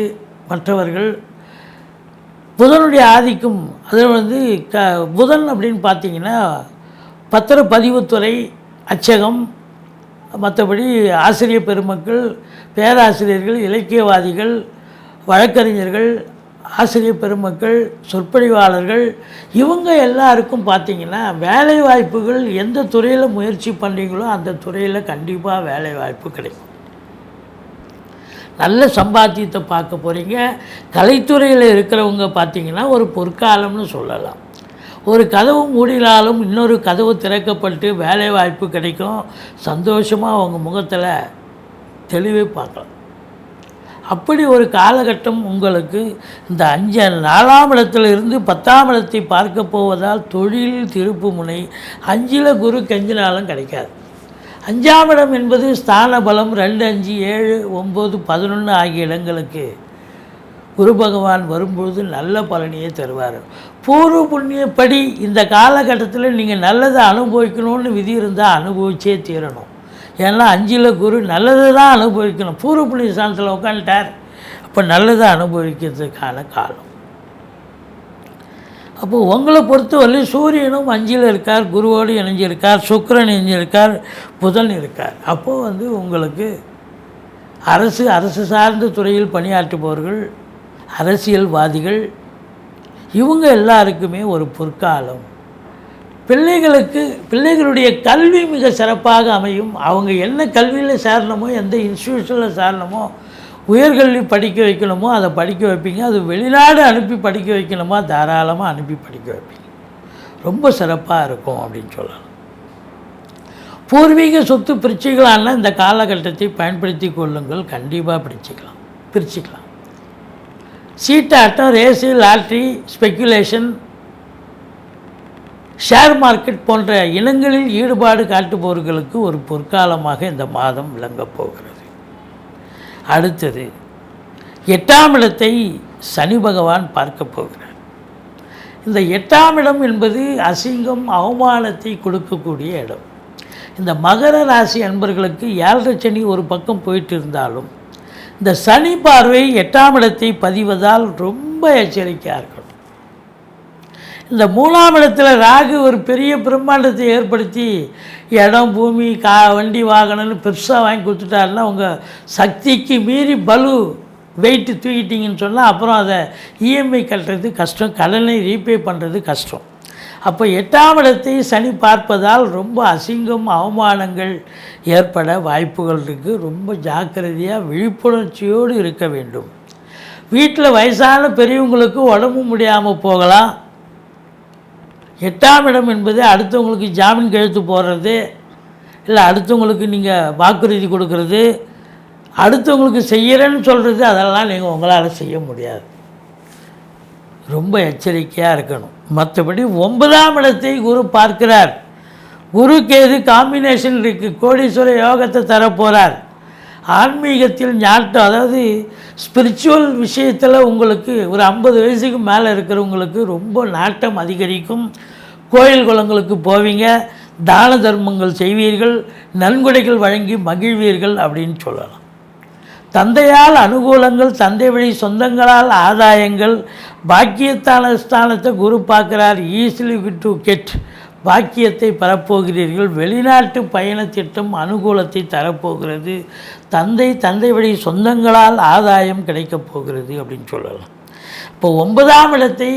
மற்றவர்கள், புதனுடைய ஆதிக்கம். அதில் புதன் அப்படின்னு பார்த்திங்கன்னா பத்திரப்பதிவுத்துறை, அச்சகம், மற்றபடி ஆசிரியர் பெருமக்கள், பேராசிரியர்கள், இலக்கியவாதிகள், வழக்கறிஞர்கள், ஆசிரியர் பெருமக்கள், சொற்பொழிவாளர்கள், இவங்க எல்லாருக்கும் பார்த்திங்கன்னா வேலை வாய்ப்புகள் எந்த துறையில் முயற்சி பண்ணுறீங்களோ அந்த துறையில் கண்டிப்பாக வேலை வாய்ப்பு கிடைக்கும். நல்ல சம்பாத்தியத்தை பார்க்க போகிறீங்க. கலைத்துறையில் இருக்கிறவங்க பார்த்திங்கன்னா ஒரு பொற்காலம்னு சொல்லலாம். ஒரு கதவு மூடினாலும் இன்னொரு கதவு திறக்கப்பட்டு வேலை வாய்ப்பு கிடைக்கும். சந்தோஷமாக அவங்க முகத்தில் தெளிவே பார்க்கலாம். அப்படி ஒரு காலகட்டம் உங்களுக்கு இந்த 4ஆம் இடத்திலிருந்து 10ஆம் இடத்தை பார்க்க போவதால் தொழில் திருப்பு முனை. 5ல் குரு கெஞ்சினாலும் கிடைக்காது. 5ஆம் இடம் என்பது ஸ்தான பலம். 2, 5, 7, 9, 11 ஆகிய இடங்களுக்கு குரு பகவான் வரும்பொழுது நல்ல பலனையே தருவார். பூர்வ புண்ணியப்படி இந்த காலகட்டத்தில் நீங்கள் நல்லதை அனுபவிக்கணும்னு விதி இருந்தால் அனுபவிச்சே தீரணும். ஏன்னா 5ல் குரு நல்லது தான் அனுபவிக்கணும். பூர்வ புண்ணிய ஸ்தானத்தில் உட்காந்துட்டார், அப்போ நல்லதை அனுபவிக்கிறதுக்கான காலம். அப்போது உங்களை பொறுத்தவரை சூரியனும் 5ல் இருக்கார், குருவோடு இணைஞ்சிருக்கார், சுக்கிரன் இணைஞ்சிருக்கார், புதன் இருக்கார். அப்போது உங்களுக்கு அரசு சார்ந்த துறையில் பணியாற்றுபவர்கள், அரசியல்வாதிகள், இவங்க எல்லாருக்குமே ஒரு பொற்காலம். பிள்ளைகளுடைய கல்வி மிக சிறப்பாக அமையும். அவங்க என்ன கல்வியில் சேரணுமோ, எந்த இன்ஸ்டியூஷனில் சேரணுமோ, உயர்கல்வி படிக்க வைக்கணுமோ அதை படிக்க வைப்பீங்க. அது வெளிநாடு அனுப்பி படிக்க வைக்கணுமோ தாராளமாக அனுப்பி படிக்க வைப்பீங்க. ரொம்ப சிறப்பாக இருக்கும் அப்படின்னு சொல்லலாம். பூர்வீக சொத்து பிரிச்சுக்கலான்னா இந்த காலகட்டத்தை பயன்படுத்தி கொள்ளுங்கள். கண்டிப்பாக பிரிச்சுக்கலாம். சீட்டாட்டம், race, lottery, speculation, share market போன்ற இனங்களில் ஈடுபாடு காட்டுபவர்களுக்கு ஒரு பொற்காலமாக இந்த மாதம் விளங்கப் போகிறது. அடுத்தது 8ஆம் இடத்தை சனி பகவான் பார்க்க போகிறார். இந்த 8ஆம் இடம் என்பது அசிங்கம், அவமானத்தை கொடுக்கக்கூடிய இடம். இந்த மகர ராசி அன்பர்களுக்கு 7.5 சனி ஒரு பக்கம் போயிட்டு இருந்தாலும் இந்த சனி பார்வை 8ஆம் இடத்தை பதிவதால் ரொம்ப எச்சரிக்கையாக இருக்கணும். இந்த 3ஆம் இடத்துல ராகு ஒரு பெரிய பிரம்மாண்டத்தை ஏற்படுத்தி இடம், பூமி, வண்டி, வாகனம்னு பெருசாக வாங்கி கொடுத்துட்டாருன்னா உங்கள் சக்திக்கு மீறி வெயிட்டு தூக்கிட்டிங்கன்னு சொன்னால் அப்புறம் அதை இஎம்ஐ கட்டுறது கஷ்டம், கடனை ரீபே பண்ணுறது கஷ்டம். அப்போ 8ஆம் இடத்தை சனி பார்ப்பதால் ரொம்ப அசிங்கம், அவமானங்கள் ஏற்பட வாய்ப்புகள் இருக்குது. ரொம்ப ஜாக்கிரதையாக விழிப்புணர்ச்சியோடு இருக்க வேண்டும். வீட்டில் வயசான பெரியவங்களுக்கு உடம்பு முடியாமல் போகலாம். 8ஆம் இடம் என்பது அடுத்தவங்களுக்கு ஜாமீன் கழுத்து போடுறது, இல்லை அடுத்தவங்களுக்கு நீங்கள் வாக்குறுதி கொடுக்கறது, அடுத்தவங்களுக்கு செய்கிறேன்னு சொல்கிறது, அதெல்லாம் நீங்கள் உங்களால் செய்ய முடியாது. ரொம்ப எச்சரிக்கையாக இருக்கணும். மற்றபடி 9ஆம் இடத்தை குரு பார்க்கிறார். குரு கேது காம்பினேஷன் இருக்குது. கோடீஸ்வர யோகத்தை தரப்போகிறார். ஆன்மீகத்தில் ஞாட்டம், அதாவது ஸ்பிரிச்சுவல் விஷயத்தில் உங்களுக்கு ஒரு 50 வயசுக்கு மேலே இருக்கிறவங்களுக்கு ரொம்ப நாட்டம் அதிகரிக்கும். கோயில் குளங்களுக்கு போவீங்க, தான தர்மங்கள் செய்வீர்கள், நன்கொடைகள் வழங்கி மகிழ்வீர்கள் அப்படின்னு சொல்லலாம். தந்தையால் அனுகூலங்கள், தந்தை வழி சொந்தங்களால் ஆதாயங்கள், பாக்கியத்தான ஸ்தானத்தை குரு பார்க்குறார். ஈஸிலி டு கெட், பாக்கியத்தை பெறப்போகிறீர்கள். வெளிநாட்டு பயண திட்டம் அனுகூலத்தை தரப்போகிறது. தந்தை வழி சொந்தங்களால் ஆதாயம் கிடைக்கப் போகிறது அப்படின்னு சொல்லலாம். இப்போ 9ஆம் இடத்தை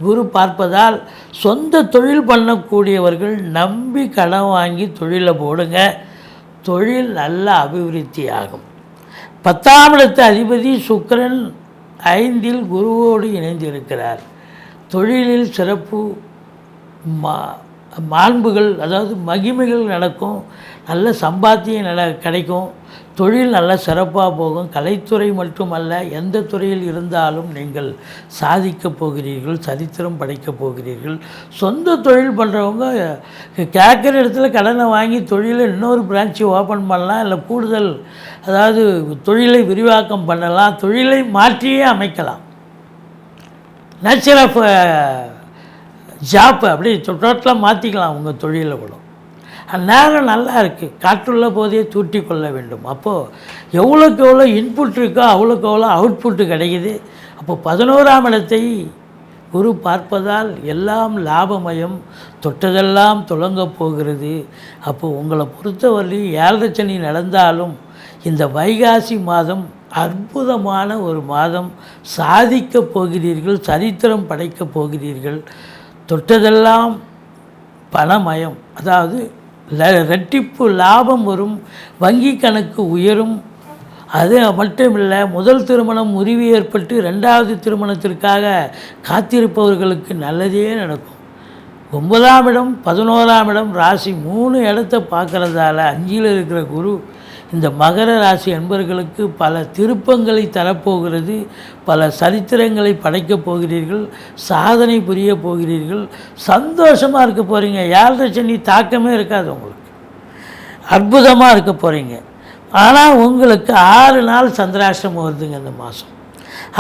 குரு பார்ப்பதால் சொந்த தொழில் பண்ணக்கூடியவர்கள் நம்பி கடன் வாங்கி தொழிலை போடுங்க. தொழில் நல்ல அபிவிருத்தி ஆகும். 10ஆம் இடத்து அதிபதி சுக்கிரன் 5ல் குருவோடு இணைந்திருக்கிறார். தொழிலில் சிறப்பு மா மாண்புகள், அதாவது மகிமைகள் நடக்கும், நல்ல சம்பாத்தியம் கிடைக்கும், தொழில் நல்ல சிறப்பாக போகும். கலைத்துறை மட்டுமல்ல, எந்த துறையில் இருந்தாலும் நீங்கள் சாதிக்கப் போகிறீர்கள், சரித்திரம் படைக்கப் போகிறீர்கள். சொந்த தொழில் பண்ணுறவங்க கேட்குற இடத்துல கடனை வாங்கி தொழிலை இன்னொரு பிரான்ச்சு ஓப்பன் பண்ணலாம், இல்லை கூடுதல் அதாவது தொழிலை விரிவாக்கம் பண்ணலாம், தொழிலை மாற்றியே அமைக்கலாம். நேச்சர் ஆஃப் ஜாப் அப்படி டோட்டலாக மாற்றிக்கலாம் உங்கள் தொழிலை கூட. நேரம் நல்லா இருக்குது, காற்றுள்ள போதே தூட்டி கொள்ள வேண்டும். அப்போது எவ்வளோக்கு எவ்வளோ இன்புட் இருக்கோ அவ்வளோக்கு எவ்வளோ அவுட்புட்டு கிடைக்குது. அப்போ 11ஆம் இடத்தை குரு பார்ப்பதால் எல்லாம் லாபமயம், தொட்டதெல்லாம் தொடங்கப் போகிறது. அப்போது உங்களை பொறுத்தவரை 7 சனி நடந்தாலும் இந்த வைகாசி மாதம் அற்புதமான ஒரு மாதம். சாதிக்கப் போகிறீர்கள், சரித்திரம் படைக்கப் போகிறீர்கள். தொட்டதெல்லாம் பணமயம், அதாவது ரெட்டிப்பு லாபம் வரும், வங்கி கணக்கு உயரும். அது மட்டும் இல்லை, முதல் திருமணம் முறிவு ஏற்பட்டு 2வது திருமணத்திற்காக காத்திருப்பவர்களுக்கு நல்லதே நடக்கும். 9ஆம் இடம் 11ஆம் இடம் ராசி 3 இடத்தை பார்க்குறதால 5ல் இருக்கிற குரு இந்த மகர ராசி அன்பர்களுக்கு பல திருப்பங்களை தரப்போகிறது. பல சரித்திரங்களை படைக்கப் போகிறீர்கள், சாதனை புரிய போகிறீர்கள், சந்தோஷமாக இருக்க போகிறீங்க. 7 சனி தாக்கமே இருக்காது உங்களுக்கு, அற்புதமாக இருக்க போகிறீங்க. ஆனால் உங்களுக்கு 6 நாள் சந்திராஷ்டமம் வருதுங்க இந்த மாதம்.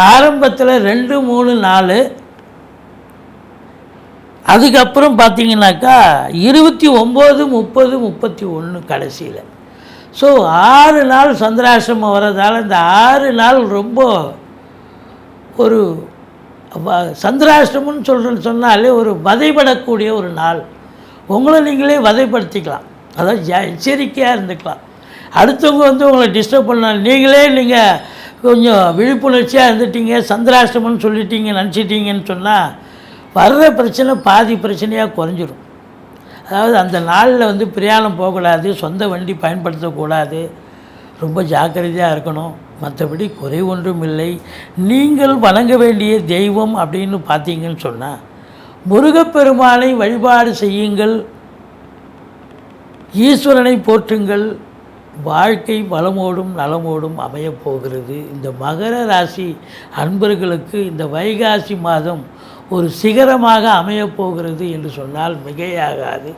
ஆரம்பத்தில் 2, 3, 4, அதுக்கப்புறம் பார்த்தீங்கன்னாக்கா 29, 30, 31 கடைசியில். ஸோ 6 நாள் சந்திராஷ்டமம் வர்றதால இந்த 6 நாள் ரொம்ப ஒரு சந்திராஷ்டமம்னு சொன்னாலே ஒரு வதைப்படக்கூடிய ஒரு நாள். உங்களை நீங்களே வதைப்படுத்திக்கலாம், அதாவது எச்சரிக்கையாக இருந்துக்கலாம். அடுத்தவங்க உங்களை டிஸ்டர்ப் பண்ணால் நீங்கள் கொஞ்சம் விழிப்புணர்ச்சியாக இருந்துட்டீங்க, சந்திராஷ்டமம்னு சொல்லிட்டீங்க, நினச்சிட்டிங்கன்னு சொன்னால் வர்ற பிரச்சனை பாதி பிரச்சனையாக குறைஞ்சிரும். அதாவது அந்த நாளில் பிரயாணம் போகக்கூடாது, சொந்த வண்டி பயன்படுத்தக்கூடாது, ரொம்ப ஜாக்கிரதையாக இருக்கணும். மற்றபடி குறை ஒன்றும் இல்லை. நீங்கள் வணங்க வேண்டிய தெய்வம் அப்படின்னு பார்த்தீங்கன்னு சொன்னால் முருகப்பெருமானை வழிபாடு செய்யுங்கள், ஈஸ்வரனை போற்றுங்கள். வாழ்க்கை வளமோடும் நலமோடும் அமையப்போகிறது. இந்த மகர ராசி அன்பர்களுக்கு இந்த வைகாசி மாதம் ஒரு சிகரமாக அமையப்போகிறது என்று சொன்னால் மிகையாகாது.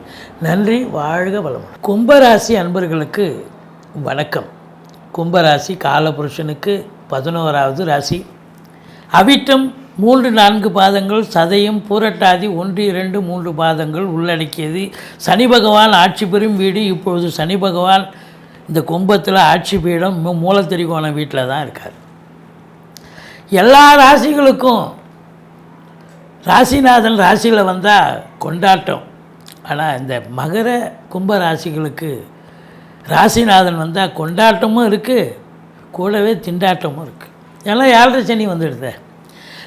நன்றி, வாழ்க வளமுடன். கும்பராசி அன்பர்களுக்கு வணக்கம். கும்பராசி காலபுருஷனுக்கு 11வது ராசி. அவிட்டம் 3, 4 பாதங்கள், சதயம், பூரட்டாதி 1, 2, 3 பாதங்கள் உள்ளடக்கியது. சனி பகவான் ஆட்சி பெறும் வீடு. இப்பொழுது சனி பகவான் இந்த கும்பத்தில் ஆட்சி பீடம் மூலத்திரிகோண வீட்டில் தான் இருக்கார். எல்லா ராசிகளுக்கும் ராசிநாதன் ராசியில் வந்தால் கொண்டாட்டம். ஆனால் இந்த மகர கும்ப ராசிகளுக்கு ராசிநாதன் வந்தால் கொண்டாட்டமும் இருக்குது, கூடவே திண்டாட்டமும் இருக்குது. ஏன்னா 7 சனி வந்துடுது.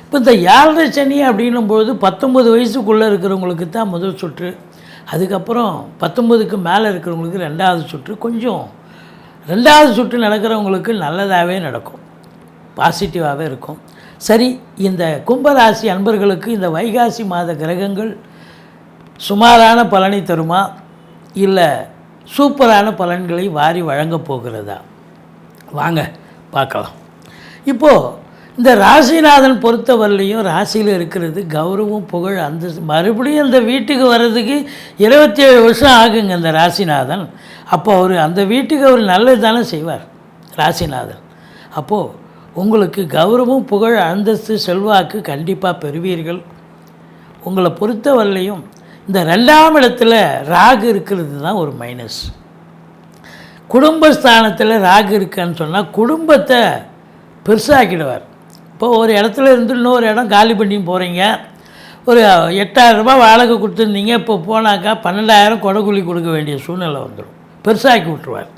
இப்போ இந்த 7 சனி அப்படின்னும்போது 19 வயசுக்குள்ளே இருக்கிறவங்களுக்கு தான் முதல் சுற்று. அதுக்கப்புறம் 19க்கு மேலே இருக்கிறவங்களுக்கு 2வது சுற்று. கொஞ்சம் 2வது சுற்று நடக்கிறவங்களுக்கு நல்லதாகவே நடக்கும், பாசிட்டிவாகவே இருக்கும். சரி, இந்த கும்பராசி அன்பர்களுக்கு இந்த வைகாசி மாத கிரகங்கள் சுமாரான பலனை தருமா, இல்லை சூப்பரான பலன்களை வாரி வழங்கப் போகிறதா? வாங்க பார்க்கலாம். இப்போது இந்த ராசிநாதன் பொறுத்தவரையிலையும் ராசியில் இருக்கிறது கௌரவம், புகழ், அந்தஸ்து. மறுபடியும் அந்த வீட்டுக்கு வர்றதுக்கு 27 வருஷம் ஆகுங்க இந்த ராசிநாதன். அப்போ அந்த வீட்டுக்கு அவர் நல்லது தானே செய்வார் ராசிநாதன். அப்போது உங்களுக்கு கௌரவம், புகழ், அந்தஸ்து, செல்வாக்கு கண்டிப்பாக பெறுவீர்கள். உங்களை பொறுத்தவரையிலையும் இந்த 2ஆம் இடத்துல ராகு இருக்கிறது தான் ஒரு மைனஸ். குடும்பஸ்தானத்தில் ராகு இருக்கான்னு சொன்னால் குடும்பத்தை பெருசாக்கிடுவார். இப்போ ஒரு இடத்துல இருந்து இன்னொரு இடம் காலி பண்ணி போகிறீங்க, ஒரு 8,000 ரூபாய் வாடகை கொடுத்துருந்தீங்க, இப்போ போனாக்கா 12,000 கொடைக்கூலி கொடுக்க வேண்டிய சூழ்நிலை வந்துடும். பெருசாக்கி விட்டுருவார்,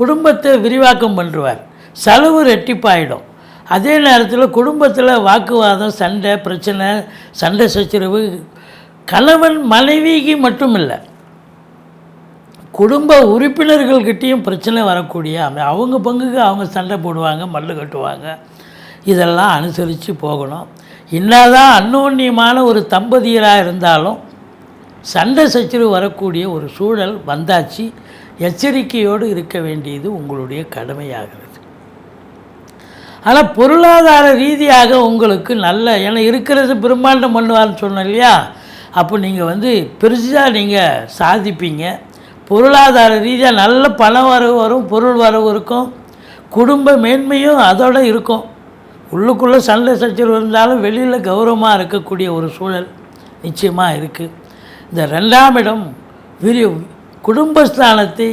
குடும்பத்தை விரிவாக்கம் பண்ணுவார், செலவு ரெட்டிப்பாயிடும். அதே நேரத்தில் குடும்பத்தில் வாக்குவாதம், சண்டை, பிரச்சனை, சண்டை சச்சரவு கணவன் மனைவிக்கு மட்டும் இல்லை, குடும்ப உறுப்பினர்கள்கிட்டையும் பிரச்சனை வரக்கூடிய அவங்க பங்குக்கு அவங்க சண்டை போடுவாங்க, மல்லு கட்டுவாங்க. இதெல்லாம் அனுசரித்து போகணும். என்னதான் அந்யோன்யமான ஒரு தம்பதியராக இருந்தாலும் சண்டை சச்சரவு வரக்கூடிய ஒரு சூழல் வந்தாச்சு. எச்சரிக்கையோடு இருக்க வேண்டியது உங்களுடைய கடமையாகிறது. ஆனால் பொருளாதார ரீதியாக உங்களுக்கு நல்ல ஏன்னா இருக்கிறது பிரம்மாண்டம் பண்ணுவார்னு சொன்னோம் இல்லையா, அப்போ நீங்கள் பெருசாக நீங்கள் சாதிப்பீங்க. பொருளாதார ரீதியாக நல்ல பண வரவு வரும், பொருள் வரவு இருக்கும், குடும்ப மேன்மையும் அதோட இருக்கும். உள்ளுக்குள்ளே சண்டை சச்சரவு இருந்தாலும் வெளியில் கௌரவமாக இருக்கக்கூடிய ஒரு சூழல் நிச்சயமாக இருக்குது. இந்த 2ஆம் இடம் குடும்பஸ்தானத்தை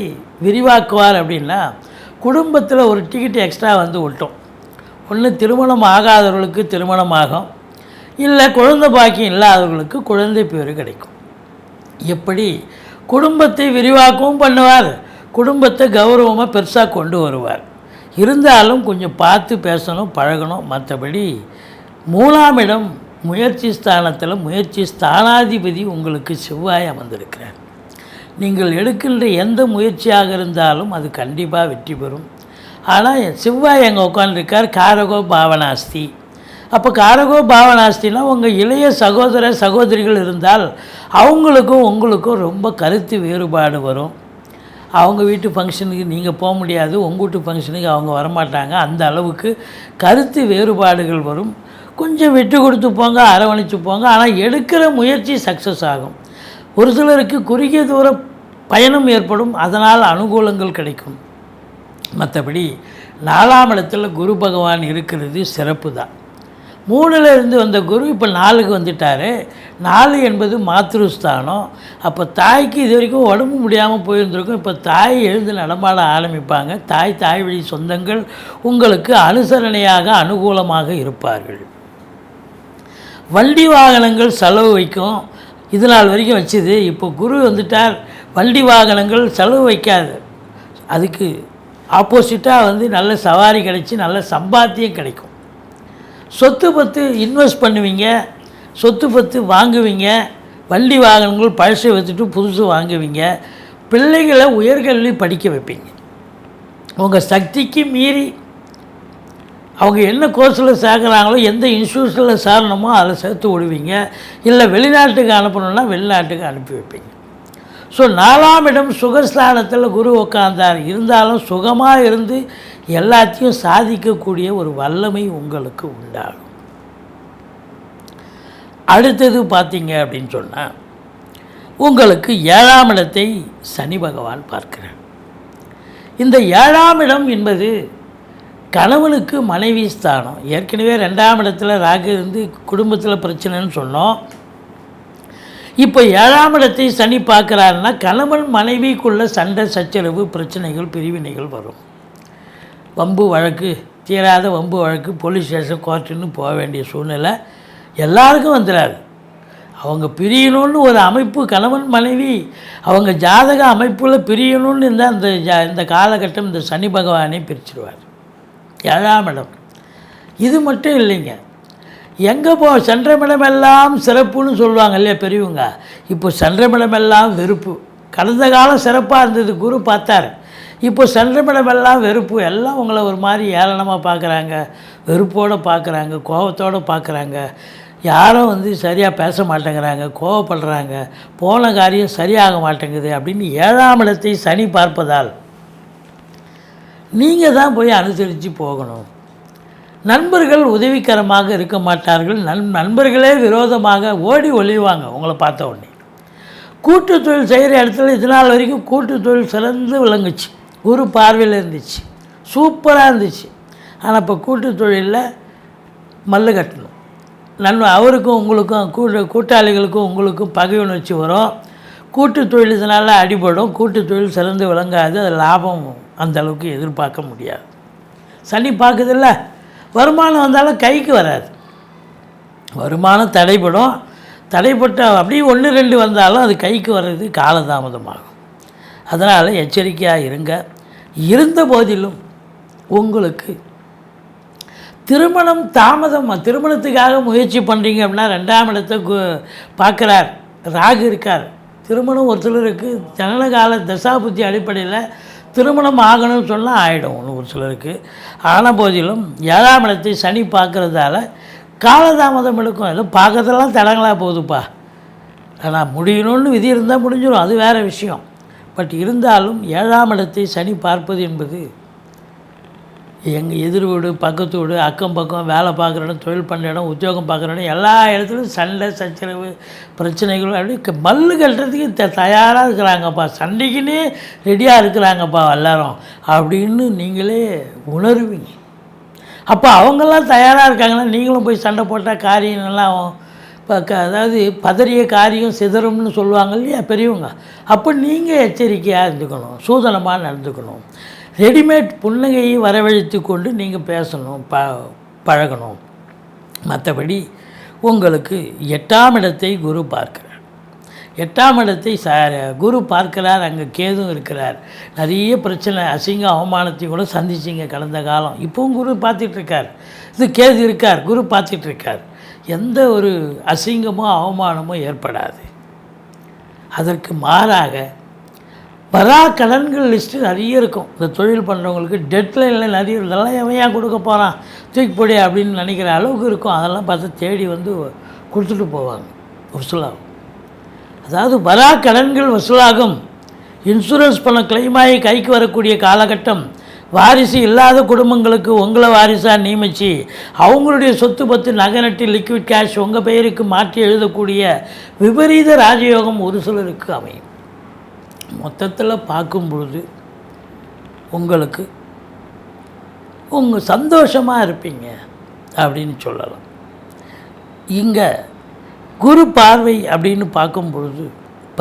விரிவாக்குவார். அப்படின்னா குடும்பத்தில் ஒரு டிக்கெட் எக்ஸ்ட்ரா விட்டோம். ஒன்று திருமணம் ஆகாதவர்களுக்கு திருமணம் ஆகும், இல்லை குழந்தை பாக்கியம் இல்லாதவர்களுக்கு குழந்தை பேர் கிடைக்கும். எப்படி குடும்பத்தை விரிவாக்கவும் பண்ணுவார், குடும்பத்தை கௌரவமாக பெருசாக கொண்டு வருவார். இருந்தாலும் கொஞ்சம் பார்த்து பேசணும், பழகணும். மற்றபடி 3ஆம் இடம் முயற்சி ஸ்தானத்தில் முயற்சி ஸ்தானாதிபதி உங்களுக்கு செவ்வாய் அமர்ந்திருக்கிறார். நீங்கள் எடுக்கின்ற எந்த முயற்சியாக இருந்தாலும் அது கண்டிப்பாக வெற்றி பெறும். ஆனால் செவ்வாய் அங்கே உட்காந்துருக்கார் காரகோ பாவனாஸ்தி. அப்போ காரகோ பாவனாஸ்தினா உங்கள் இளைய சகோதர சகோதரிகள் இருந்தால் அவங்களுக்கும் உங்களுக்கும் ரொம்ப கருத்து வேறுபாடு வரும். அவங்க வீட்டு ஃபங்க்ஷனுக்கு நீங்கள் போக முடியாது, உங்கள் வீட்டு ஃபங்க்ஷனுக்கு அவங்க வரமாட்டாங்க. அந்த அளவுக்கு கருத்து வேறுபாடுகள் வரும். கொஞ்சம் விட்டு கொடுத்து போங்க, அரவணைச்சு போங்க. ஆனால் எடுக்கிற முயற்சி சக்ஸஸ் ஆகும். ஒரு சிலருக்கு குறுகிய தூர பயணம் ஏற்படும், அதனால் அனுகூலங்கள் கிடைக்கும். மற்றபடி 4ஆம் இடத்துல குரு பகவான் இருக்கிறது சிறப்பு தான். 3ல் இருந்து வந்த குரு இப்போ 4க்கு வந்துட்டார். 4 என்பது மாத்ருஸ்தானம். அப்போ தாய்க்கு இது வரைக்கும் உடம்பு முடியாமல் போயிருந்திருக்கும். இப்போ தாய் எழுந்து நடமாட ஆரம்பிப்பாங்க. தாய் வழி சொந்தங்கள் உங்களுக்கு அனுசரணையாக அனுகூலமாக இருப்பார்கள். வண்டி வாகனங்கள் செலவு வைக்கும். இது நாள் வரைக்கும் வச்சுது, இப்போ குரு வந்துட்டார். வண்டி வாகனங்கள் செலவு வைக்காது, அதுக்கு ஆப்போசிட்டாக நல்ல சவாரி கிடைச்சி நல்ல சம்பாத்தியம் கிடைக்கும். சொத்து பத்து இன்வெஸ்ட் பண்ணுவீங்க, சொத்து பத்து வாங்குவீங்க. வண்டி வாகனங்கள் பழசை வச்சுட்டு புதுசு வாங்குவீங்க. பிள்ளைகளை உயர்கல்வி படிக்க வைப்பீங்க. உங்கள் சக்திக்கு மீறி அவங்க என்ன கோர்ஸில் சேர்க்குறாங்களோ, எந்த இன்ஸ்டியூஷனில் சேரணுமோ அதில் சேர்த்து விடுவீங்க. இல்லை வெளிநாட்டுக்கு அனுப்பணுன்னா வெளிநாட்டுக்கு அனுப்பி வைப்பீங்க. ஸோ 4ஆம் இடம் சுகஸ்தானத்தில் குரு உட்கார்ந்தார். இருந்தாலும் சுகமாக இருந்து எல்லாத்தையும் சாதிக்கக்கூடிய ஒரு வல்லமை உங்களுக்கு உண்டாகும். அடுத்தது பார்த்தீங்க அப்படின்னு சொன்னால் உங்களுக்கு 7ஆம் இடத்தை சனி பகவான் பார்க்கிறார். இந்த 7ஆம் இடம் என்பது கணவனுக்கு மனைவி ஸ்தானம். ஏற்கனவே 2ஆம் இடத்துல ராகு இருந்து குடும்பத்தில் பிரச்சனைன்னு சொன்னோம். இப்போ 7ஆம் இடத்தை சனி பார்க்குறாருன்னா கணவன் மனைவிக்குள்ள சண்டை சச்சரவு பிரச்சனைகள் பிரிவினைகள் வரும். வம்பு வழக்கு, தீராத வம்பு வழக்கு, போலீஸ் ஸ்டேஷன் கோர்ட்டுன்னு போக வேண்டிய சூழ்நிலை எல்லாருக்கும் வந்துடாது. அவங்க பிரியணும்னு ஒரு அமைப்பு, கணவன் மனைவி அவங்க ஜாதக அமைப்பில் பிரியணும்னு இருந்தால் இந்த காலகட்டம் இந்த சனி பகவானை பிரிச்சிடுவார். 7ஆம் இடம் இது மட்டும் இல்லைங்க, எங்கே சென்றமிடமெல்லாம் சிறப்புன்னு சொல்லுவாங்க இல்லையா பெரியவங்க. இப்போ சென்றமிடமெல்லாம் வெறுப்பு. கடந்த காலம் சிறப்பாக இருந்தது, குரு பார்த்தார். இப்போ சென்றமிடமெல்லாம் வெறுப்பு. எல்லாம் உங்களை ஒரு மாதிரி ஏளனமாக பார்க்குறாங்க, வெறுப்போடு பார்க்குறாங்க, கோபத்தோடு பார்க்குறாங்க. யாரும் சரியாக பேச மாட்டேங்கிறாங்க, கோவப்படுறாங்க, போன காரியம் சரியாக மாட்டேங்குது அப்படின்னு 7ஆம் இடத்தை சனி பார்ப்பதால் நீங்கள் தான் போய் அனுசரித்து போகணும். நண்பர்கள் உதவிகரமாக இருக்க மாட்டார்கள். நண்பர்களே விரோதமாக ஓடி ஒளிவாங்க உங்களை பார்த்த உடனே. கூட்டு தொழில் செய்கிற இடத்துல இது நாள் வரைக்கும் கூட்டு தொழில் சிறந்து விளங்குச்சு, குரு பார்வையில் இருந்துச்சு, சூப்பராக இருந்துச்சு. ஆனால் இப்போ கூட்டு தொழிலில் மல்லு கட்டணும். அவருக்கும் உங்களுக்கும் கூட்டாளிகளுக்கும் உங்களுக்கும் பகை உணர்ச்சி வரும். கூட்டு தொழில் இதனால் அடிபடும். கூட்டு தொழில் சிறந்து விளங்காது, அது லாபம் அந்தளவுக்கு எதிர்பார்க்க முடியாது. சனி பார்க்குதில்ல, வருமானம் வந்தாலும் கைக்கு வராது. வருமானம் தடைப்படும். தடைப்பட்ட அப்படியே 1-2 வந்தாலும் அது கைக்கு வர்றது காலதாமதமாகும். அதனால் எச்சரிக்கையாக இருங்க. இருந்த போதிலும் உங்களுக்கு திருமணம் தாமதம், திருமணத்துக்காக முயற்சி பண்ணுறீங்க அப்படின்னா 2ஆம் இடத்தை பார்க்குறார், ராகு இருக்கார். திருமணம் ஒரு சிலருக்கு ஜனனகால தசாபுத்தி அடிப்படையில் திருமணம் ஆகணும்னு சொன்னால் ஆகிடும் ஒரு சிலருக்கு. ஆன போதிலும் 7ஆம் இடத்தை சனி பார்க்குறதால காலதாமதம் எடுக்கும். ஏதோ பார்க்கறதெல்லாம் தடங்களாக போகுதுப்பா, ஆனால் முடியணும்னு விதி இருந்தால் முடிஞ்சிடும், அது வேறு விஷயம். பட் இருந்தாலும் 7ஆம் இடத்தை சனி பார்ப்பது என்பது எங்கள் எதிர் வீடு, பக்கத்து வீடு, அக்கம் பக்கம், வேலை பார்க்குற இடம், தொழில் பண்ணுற இடம், உத்தியோகம் பார்க்குற இடம், எல்லா இடத்துலையும் சண்டை சச்சரவு பிரச்சனைகள் அப்படி மல்லு கட்டுறதுக்கு தயாராக இருக்கிறாங்கப்பா, சண்டைக்குன்னே ரெடியாக இருக்கிறாங்கப்பா எல்லாரும் அப்படின்னு நீங்களே உணர்வீங்க. அப்போ அவங்கெல்லாம் தயாராக இருக்காங்கன்னா நீங்களும் போய் சண்டை போட்டால் காரியம் நல்லா இப்போ அதாவது பதறிய காரியம் சிதறும்னு சொல்லுவாங்க இல்லையா பெரியவங்க. அப்போ நீங்கள் எச்சரிக்கையாக இருந்துக்கணும், சூதனமாக நடந்துக்கணும். ரெடிமேட் புன்னகையை வரவழைத்து கொண்டு நீங்கள் பேசணும், பழகணும். மற்றபடி உங்களுக்கு 8ஆம் இடத்தை குரு பார்க்கிறார். 8ஆம் இடத்தை குரு பார்க்கிறார், அங்கே கேதும் இருக்கிறார். நிறைய பிரச்சனை, அசிங்க அவமானத்தையும் கூட சந்திச்சிங்க கடந்த காலம். இப்போவும் குரு பார்த்துட்ருக்கார், இது கேது இருக்கார், குரு பார்த்துட்ருக்கார். எந்த ஒரு அசிங்கமோ அவமானமோ ஏற்படாது. அதற்கு மாறாக வரா கடன்கள் லிஸ்ட்டு நிறைய இருக்கும். இந்த தொழில் பண்ணுறவங்களுக்கு டெட்லைனில் நிறைய இதெல்லாம் எவையா கொடுக்க போகிறான் தூக்கி போடி அப்படின்னு நினைக்கிற அளவுக்கு இருக்கும். அதெல்லாம் பார்த்து தேடி வந்து கொடுத்துட்டு போவாங்க, வசூலாகும். அதாவது வரா கடன்கள் வசூலாகும். இன்சூரன்ஸ் பணம் கிளைமாகி கைக்கு வரக்கூடிய காலகட்டம். வாரிசு இல்லாத குடும்பங்களுக்கு உங்களை வாரிசாக நியமித்து அவங்களுடைய சொத்து பத்து நகை நட்டு லிக்விட் கேஷ் உங்கள் பெயருக்கு மாற்றி எழுதக்கூடிய விபரீத ராஜயோகம் ஒரு சிலருக்கு அமையும். மொத்தத்தில் பார்க்கும் பொழுது உங்களுக்கு உங்கள் சந்தோஷமாக இருப்பீங்க அப்படின்னு சொல்லலாம். இங்கே குரு பார்வை அப்படின்னு பார்க்கும் பொழுது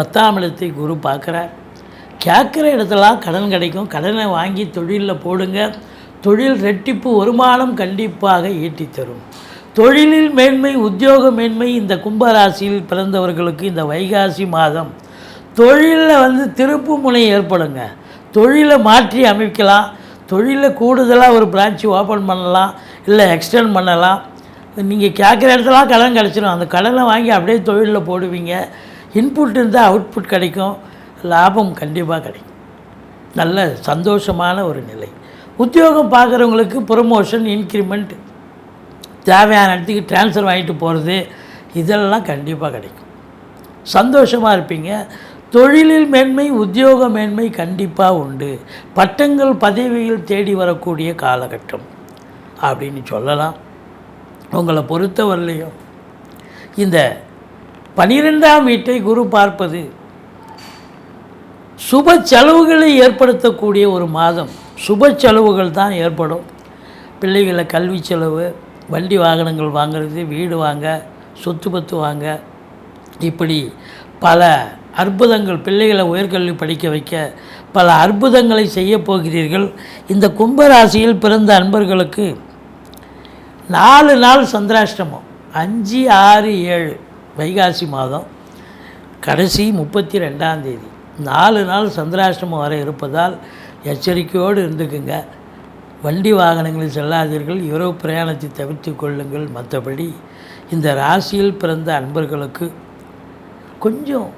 10ஆம் இடத்தை குரு பார்க்குறார். கேட்குற இடத்துலாம் கடன் கிடைக்கும், கடனை வாங்கி தொழிலில் போடுங்க. தொழில் ரெட்டிப்பு வருமானம் கண்டிப்பாக ஈட்டி தரும். தொழிலில் மேன்மை, உத்தியோக மேன்மை. இந்த கும்பராசியில் பிறந்தவர்களுக்கு இந்த வைகாசி மாதம் தொழிலில் திருப்பு முனை ஏற்படுங்க. தொழிலை மாற்றி அமைக்கலாம், தொழிலில் கூடுதலாக ஒரு பிரான்ச்சு ஓப்பன் பண்ணலாம், இல்லை எக்ஸ்டெண்ட் பண்ணலாம். நீங்கள் கேட்குற இடத்துலாம் கடன் கிடச்சிடும். அந்த கடனை வாங்கி அப்படியே தொழிலில் போடுவீங்க. இன்புட் இருந்தால் அவுட்புட் கிடைக்கும், லாபம் கண்டிப்பாக கிடைக்கும். நல்ல சந்தோஷமான ஒரு நிலை. உத்தியோகம் பார்க்குறவங்களுக்கு ப்ரொமோஷன், இன்க்ரிமெண்ட், தேவையான இடத்துக்கு ட்ரான்ஸ்ஃபர் வாங்கிட்டு போகிறது, இதெல்லாம் கண்டிப்பாக கிடைக்கும். சந்தோஷமாக இருப்பீங்க. தொழிலில் மேன்மை, உத்தியோக மேன்மை கண்டிப்பாக உண்டு. பட்டங்கள் பதவிகள் தேடி வரக்கூடிய காலகட்டம் அப்படின்னு சொல்லலாம். உங்களை பொறுத்தவரையிலையும் இந்த 12ஆம் வீட்டை குரு பார்ப்பது சுப செலவுகளை ஏற்படுத்தக்கூடிய ஒரு மாதம். சுப செலவுகள் தான் ஏற்படும். பிள்ளைகளை கல்வி செலவு, வண்டி வாகனங்கள் வாங்கிறது, வீடு வாங்க, சொத்து பத்து வாங்க, இப்படி பல அற்புதங்கள், பிள்ளைகளை உயர்கல்வி படிக்க வைக்க பல அற்புதங்களை செய்ய போகிறீர்கள். இந்த கும்பராசியில் பிறந்த அன்பர்களுக்கு 4 நாள் சந்திராஷ்டமம், 5, 6, 7 வைகாசி மாதம் கடைசி 32ஆம் தேதி 4 நாள் சந்திராஷ்டமம் வரை இருப்பதால் எச்சரிக்கையோடு இருந்துக்குங்க. வண்டி வாகனங்களில் செல்லாதீர்கள், இரவு பிரயாணத்தை தவிர்த்து கொள்ளுங்கள். மற்றபடி இந்த ராசியில் பிறந்த அன்பர்களுக்கு கொஞ்சம்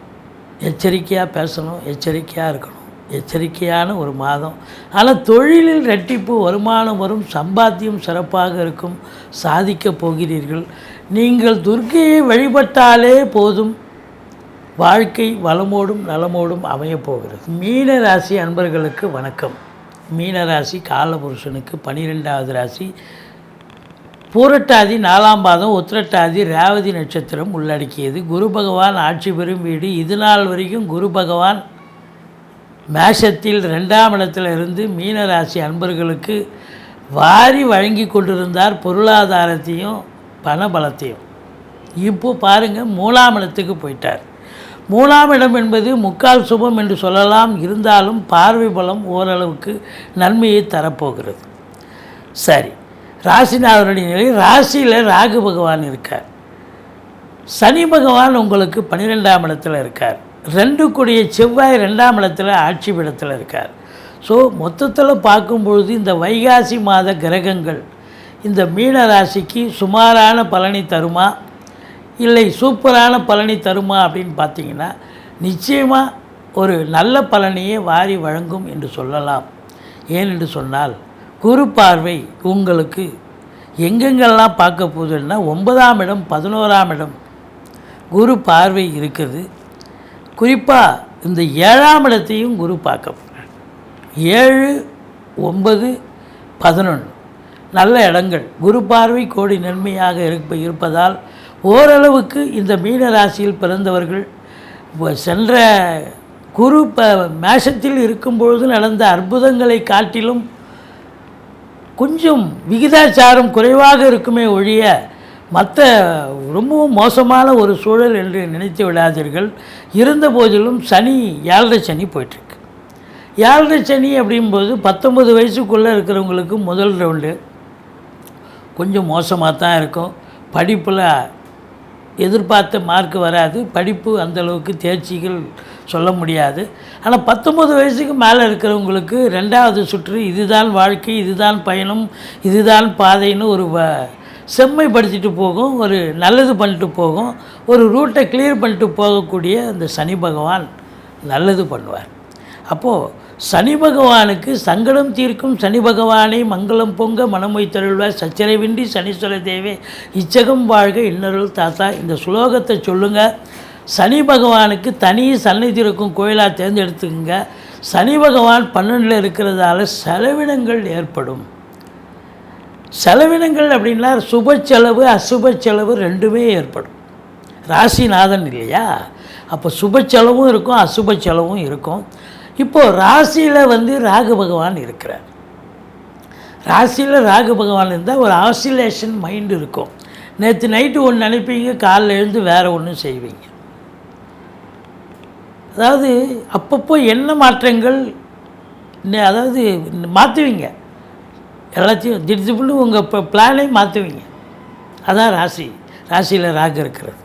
எச்சரிக்கையாக பேசணும், எச்சரிக்கையாக இருக்கணும். எச்சரிக்கையான ஒரு மாதம். ஆனால் தொழிலில் ரெட்டிப்பு வருமானம் வரும், சம்பாத்தியம் சிறப்பாக இருக்கும், சாதிக்கப் போகிறீர்கள். நீங்கள் துர்க்கையை வழிபட்டாலே போதும், வாழ்க்கை வளமோடும் நலமோடும் அமையப்போகிறது. மீன ராசி அன்பர்களுக்கு வணக்கம். மீனராசி காலபுருஷனுக்கு 12வது ராசி. பூரட்டாதி 4ஆம் பாதம், உத்திரட்டாதி, ரேவதி நட்சத்திரம் உள்ளடக்கியது. குரு பகவான் ஆட்சி பெறும் வீடு. இது நாள் வரைக்கும் குரு பகவான் மேஷத்தில் 2ஆம் இடத்துல இருந்து மீனராசி அன்பர்களுக்கு வாரி வழங்கி கொண்டிருந்தார் பொருளாதாரத்தையும் பணபலத்தையும். இப்போ பாருங்கள் 3ஆம் இடத்துக்கு போயிட்டார். 3ஆம் இடம் என்பது முக்கால் சுபம் என்று சொல்லலாம். இருந்தாலும் பார்வை பலம் ஓரளவுக்கு நன்மையை தரப்போகிறது. சரி, ராசிநாதனுடைய நிலை, ராசியில் ராகு பகவான் இருக்கார். சனி பகவான் உங்களுக்கு 12ஆம் இடத்துல இருக்கார். 2 கூடிய செவ்வாய் 2ஆம் இடத்துல ஆட்சி பீடத்தில் இருக்கார். ஸோ மொத்தத்தில் பார்க்கும்பொழுது இந்த வைகாசி மாத கிரகங்கள் இந்த மீன ராசிக்கு சுமாரான பலனை தருமா, இல்லை சூப்பரான பலனை தருமா அப்படின்னு பார்த்தீங்கன்னா நிச்சயமாக ஒரு நல்ல பலனையே வாரி வழங்கும் என்று சொல்லலாம். ஏனென்று சொன்னால் குரு பார்வை உங்களுக்கு எங்கெங்கெல்லாம் பார்க்க போகுதுன்னா 9ஆம் இடம், 11ஆம் இடம், குரு பார்வை இருக்குது. குறிப்பாக இந்த 7ஆம் இடத்தையும் குரு பார்க்க போகிறார். 7, 9, 11 நல்ல இடங்கள். குரு பார்வை கோடி நன்மையாக இருப்பதால் ஓரளவுக்கு இந்த மீன ராசியில் பிறந்தவர்கள் சென்ற குரு மேஷத்தில் இருக்கும்பொழுது நடந்த அற்புதங்களை காட்டிலும் கொஞ்சம் விகிதாச்சாரம் குறைவாக இருக்குமே ஒழிய மற்ற ரொம்பவும் மோசமான ஒரு சூழல் என்று நினைத்து விடாதீர்கள். இருந்த போதிலும் சனி 7.5 சனி போயிட்டுருக்கு. 7.5 சனி அப்படிங்கும்போது 19 வயசுக்குள்ளே இருக்கிறவங்களுக்கு முதல் ரவுண்டு கொஞ்சம் மோசமாக தான் இருக்கும். படிப்பில் எதிர்பார்த்த மார்க் வராது. படிப்பு அந்தளவுக்கு தேர்ச்சிகள் சொல்ல முடியாது. ஆனால் 19 வயசுக்கு மேலே இருக்கிறவங்களுக்கு 2வது சுற்று இதுதான் வாழ்க்கை, இதுதான் பயணம், இதுதான் பாதைன்னு ஒரு செம்மைப்படுத்திட்டு போகும், ஒரு நல்லது பண்ணிட்டு போகும், ஒரு ரூட்டை கிளியர் பண்ணிட்டு போகக்கூடிய அந்த சனி பகவான் நல்லது பண்ணுவார். அப்போது சனி பகவானுக்கு சங்கடம் தீர்க்கும் சனி பகவானை மங்களம் பொங்க மனமொய் தருள்வார் சச்சரவின்றி சனீஸ்வர தேவே இச்சகம் வாழ்க இன்னருள் தாத்தா. இந்த சுலோகத்தை சொல்லுங்கள். சனி பகவானுக்கு தனி சன்னதி இருக்கும் கோயிலாக தேர்ந்தெடுத்துக்குங்க. சனி பகவான் 12 இருக்கிறதால செலவினங்கள் ஏற்படும். செலவினங்கள் அப்படின்னா சுப செலவு அசுப செலவு ரெண்டுமே ஏற்படும். ராசிநாதன் இல்லையா, அப்போ சுப செலவும் இருக்கும் அசுப செலவும் இருக்கும். இப்போது ராசியில் ராகு பகவான் இருக்கிறார். ராசியில் ராகு பகவான் இருந்தால் ஒரு ஆசிலேஷன் மைண்டு இருக்கும். நேற்று நைட்டு ஒன்று நினைப்பீங்க, காலையில் எழுந்து வேறு ஒன்று செய்வீங்க. அதாவது அப்பப்போ என்ன மாற்றங்கள் அதாவது மாற்றுவீங்க, எல்லாத்தையும் திடீர்னு உங்கள் பிளானை மாற்றுவீங்க. அதான் ராசியில் ராகு இருக்கிறது.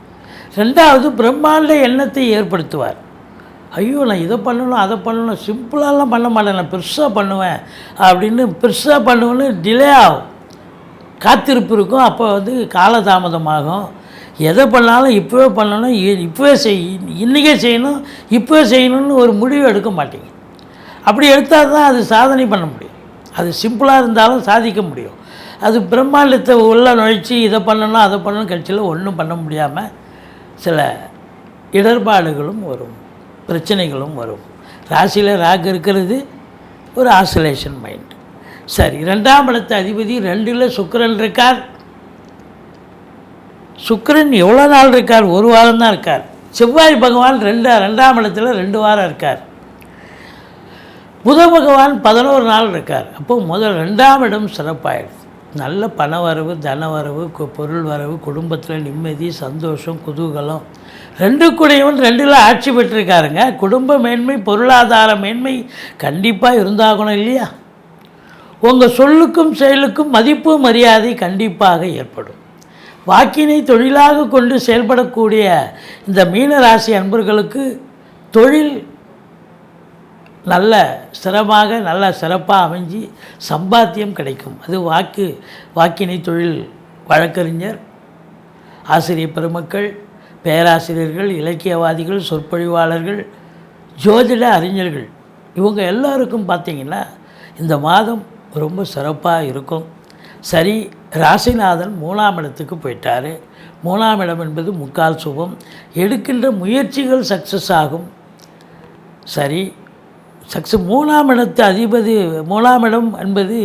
2வது பிரம்மாண்ட எண்ணத்தை ஏற்படுத்துவார். ஐயோ நான் இதை பண்ணணும் அதை பண்ணணும், சிம்பிளாலாம் பண்ண மாட்டேன், நான் பெருசாக பண்ணுவேன் அப்படின்னு பெருசாக பண்ணுவேன்னு டிலே ஆகும். காத்திருப்பு இருக்கும். அப்போ காலதாமதமாகும். எதை பண்ணாலும் இப்போவே பண்ணணும், இப்போவே இன்றைக்கே செய்யணும், இப்போவே செய்யணும்னு ஒரு முடிவு எடுக்க மாட்டீங்க. அப்படி எடுத்தால் தான் அது சாதனை பண்ண முடியும். அது சிம்பிளாக இருந்தாலும் சாதிக்க முடியும். அது பிரம்மாண்டத்தை உள்ள நுழைச்சி இதை பண்ணணும் அதை பண்ணணும் கட்சியில் ஒன்றும் பண்ண முடியாமல் சில இடர்பாடுகளும் வரும், பிரச்சனைகளும் வரும். ராசியில் ராகு இருக்கிறது ஒரு ஆசோலேஷன் மைண்ட். சரி, 2ஆம் இடத்து அதிபதி 2ல் சுக்கிரன் இருக்கார். சுக்கிரன் எவ்வளோ நாள் இருக்கார்? 1 வாரம் தான் இருக்கார். செவ்வாய் பகவான் 2ஆம் இடத்துல 2 வாரம் இருக்கார். புத பகவான் 11 நாள் இருக்கார். அப்போது முதல் 2ஆம் இடம் சிறப்பாயிடுது. நல்ல பண வரவு, தன வரவு, பொருள் வரவு, குடும்பத்தில் நிம்மதி, சந்தோஷம், குதூகலம். 2 கூடையவன் 2ல் ஆட்சி பெற்றிருக்காருங்க. குடும்ப மேன்மை, பொருளாதார மேன்மை கண்டிப்பாக இருந்தாகணும் இல்லையா? உங்கள் சொல்லுக்கும் செயலுக்கும் மதிப்பு மரியாதை கண்டிப்பாக ஏற்படும். வாக்கினை தொழிலாக கொண்டு செயல்படக்கூடிய இந்த மீனராசி அன்பர்களுக்கு தொழில் நல்ல சிறப்பாக அமைஞ்சு சம்பாத்தியம் கிடைக்கும். அது வாக்கினை தொழில். வழக்கறிஞர், ஆசிரியர் பெருமக்கள், பேராசிரியர்கள், இலக்கியவாதிகள், சொற்பொழிவாளர்கள், ஜோதிட அறிஞர்கள் இவங்க எல்லாருக்கும் பார்த்திங்கன்னா இந்த மாதம் ரொம்ப சிறப்பாக இருக்கும். சரி, ராசிநாதன் 3ஆம் இடத்துக்கு போயிட்டார். 3ஆம் இடம் என்பது முக்கால் சுபம். எடுக்கின்ற முயற்சிகள் சக்ஸஸ் ஆகும். சரி, 3ஆம் இடத்து அதிபதி 3ஆம் இடம் என்பது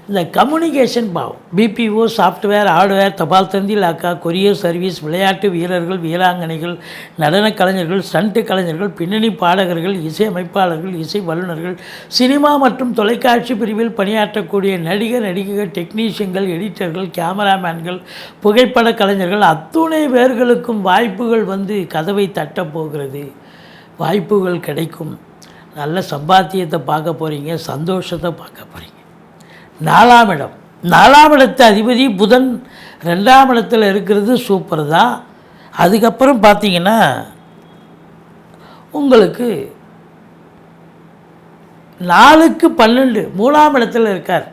இந்த கம்யூனிகேஷன் பாவம். பிபிஓ, சாஃப்ட்வேர், ஹார்ட்வேர், தபால் தந்தி இலாக்கா, கொரியர் சர்வீஸ், விளையாட்டு வீரர்கள், வீராங்கனைகள், நடன கலைஞர்கள், ஸ்டண்ட் கலைஞர்கள், பின்னணி பாடகர்கள், இசை அமைப்பாளர்கள், இசை வல்லுநர்கள், சினிமா மற்றும் தொலைக்காட்சி பிரிவில் பணியாற்றக்கூடிய நடிகர்கள், டெக்னீஷியன்கள், எடிட்டர்கள், கேமராமேன்கள், புகைப்பட கலைஞர்கள் அத்துணை பேர்களுக்கும் வாய்ப்புகள் கதவை தட்டப்போகிறது. வாய்ப்புகள் கிடைக்கும். நல்ல சம்பாத்தியத்தை பார்க்க போகிறீங்க, சந்தோஷத்தை பார்க்க போகிறீங்க. 4ஆம் இடத்து அதிபதி புதன் 2ஆம் இடத்துல இருக்கிறது சூப்பர் தான். அதுக்கப்புறம் பார்த்தீங்கன்னா உங்களுக்கு 4க்கு 12 3ஆம் இடத்துல இருக்கார்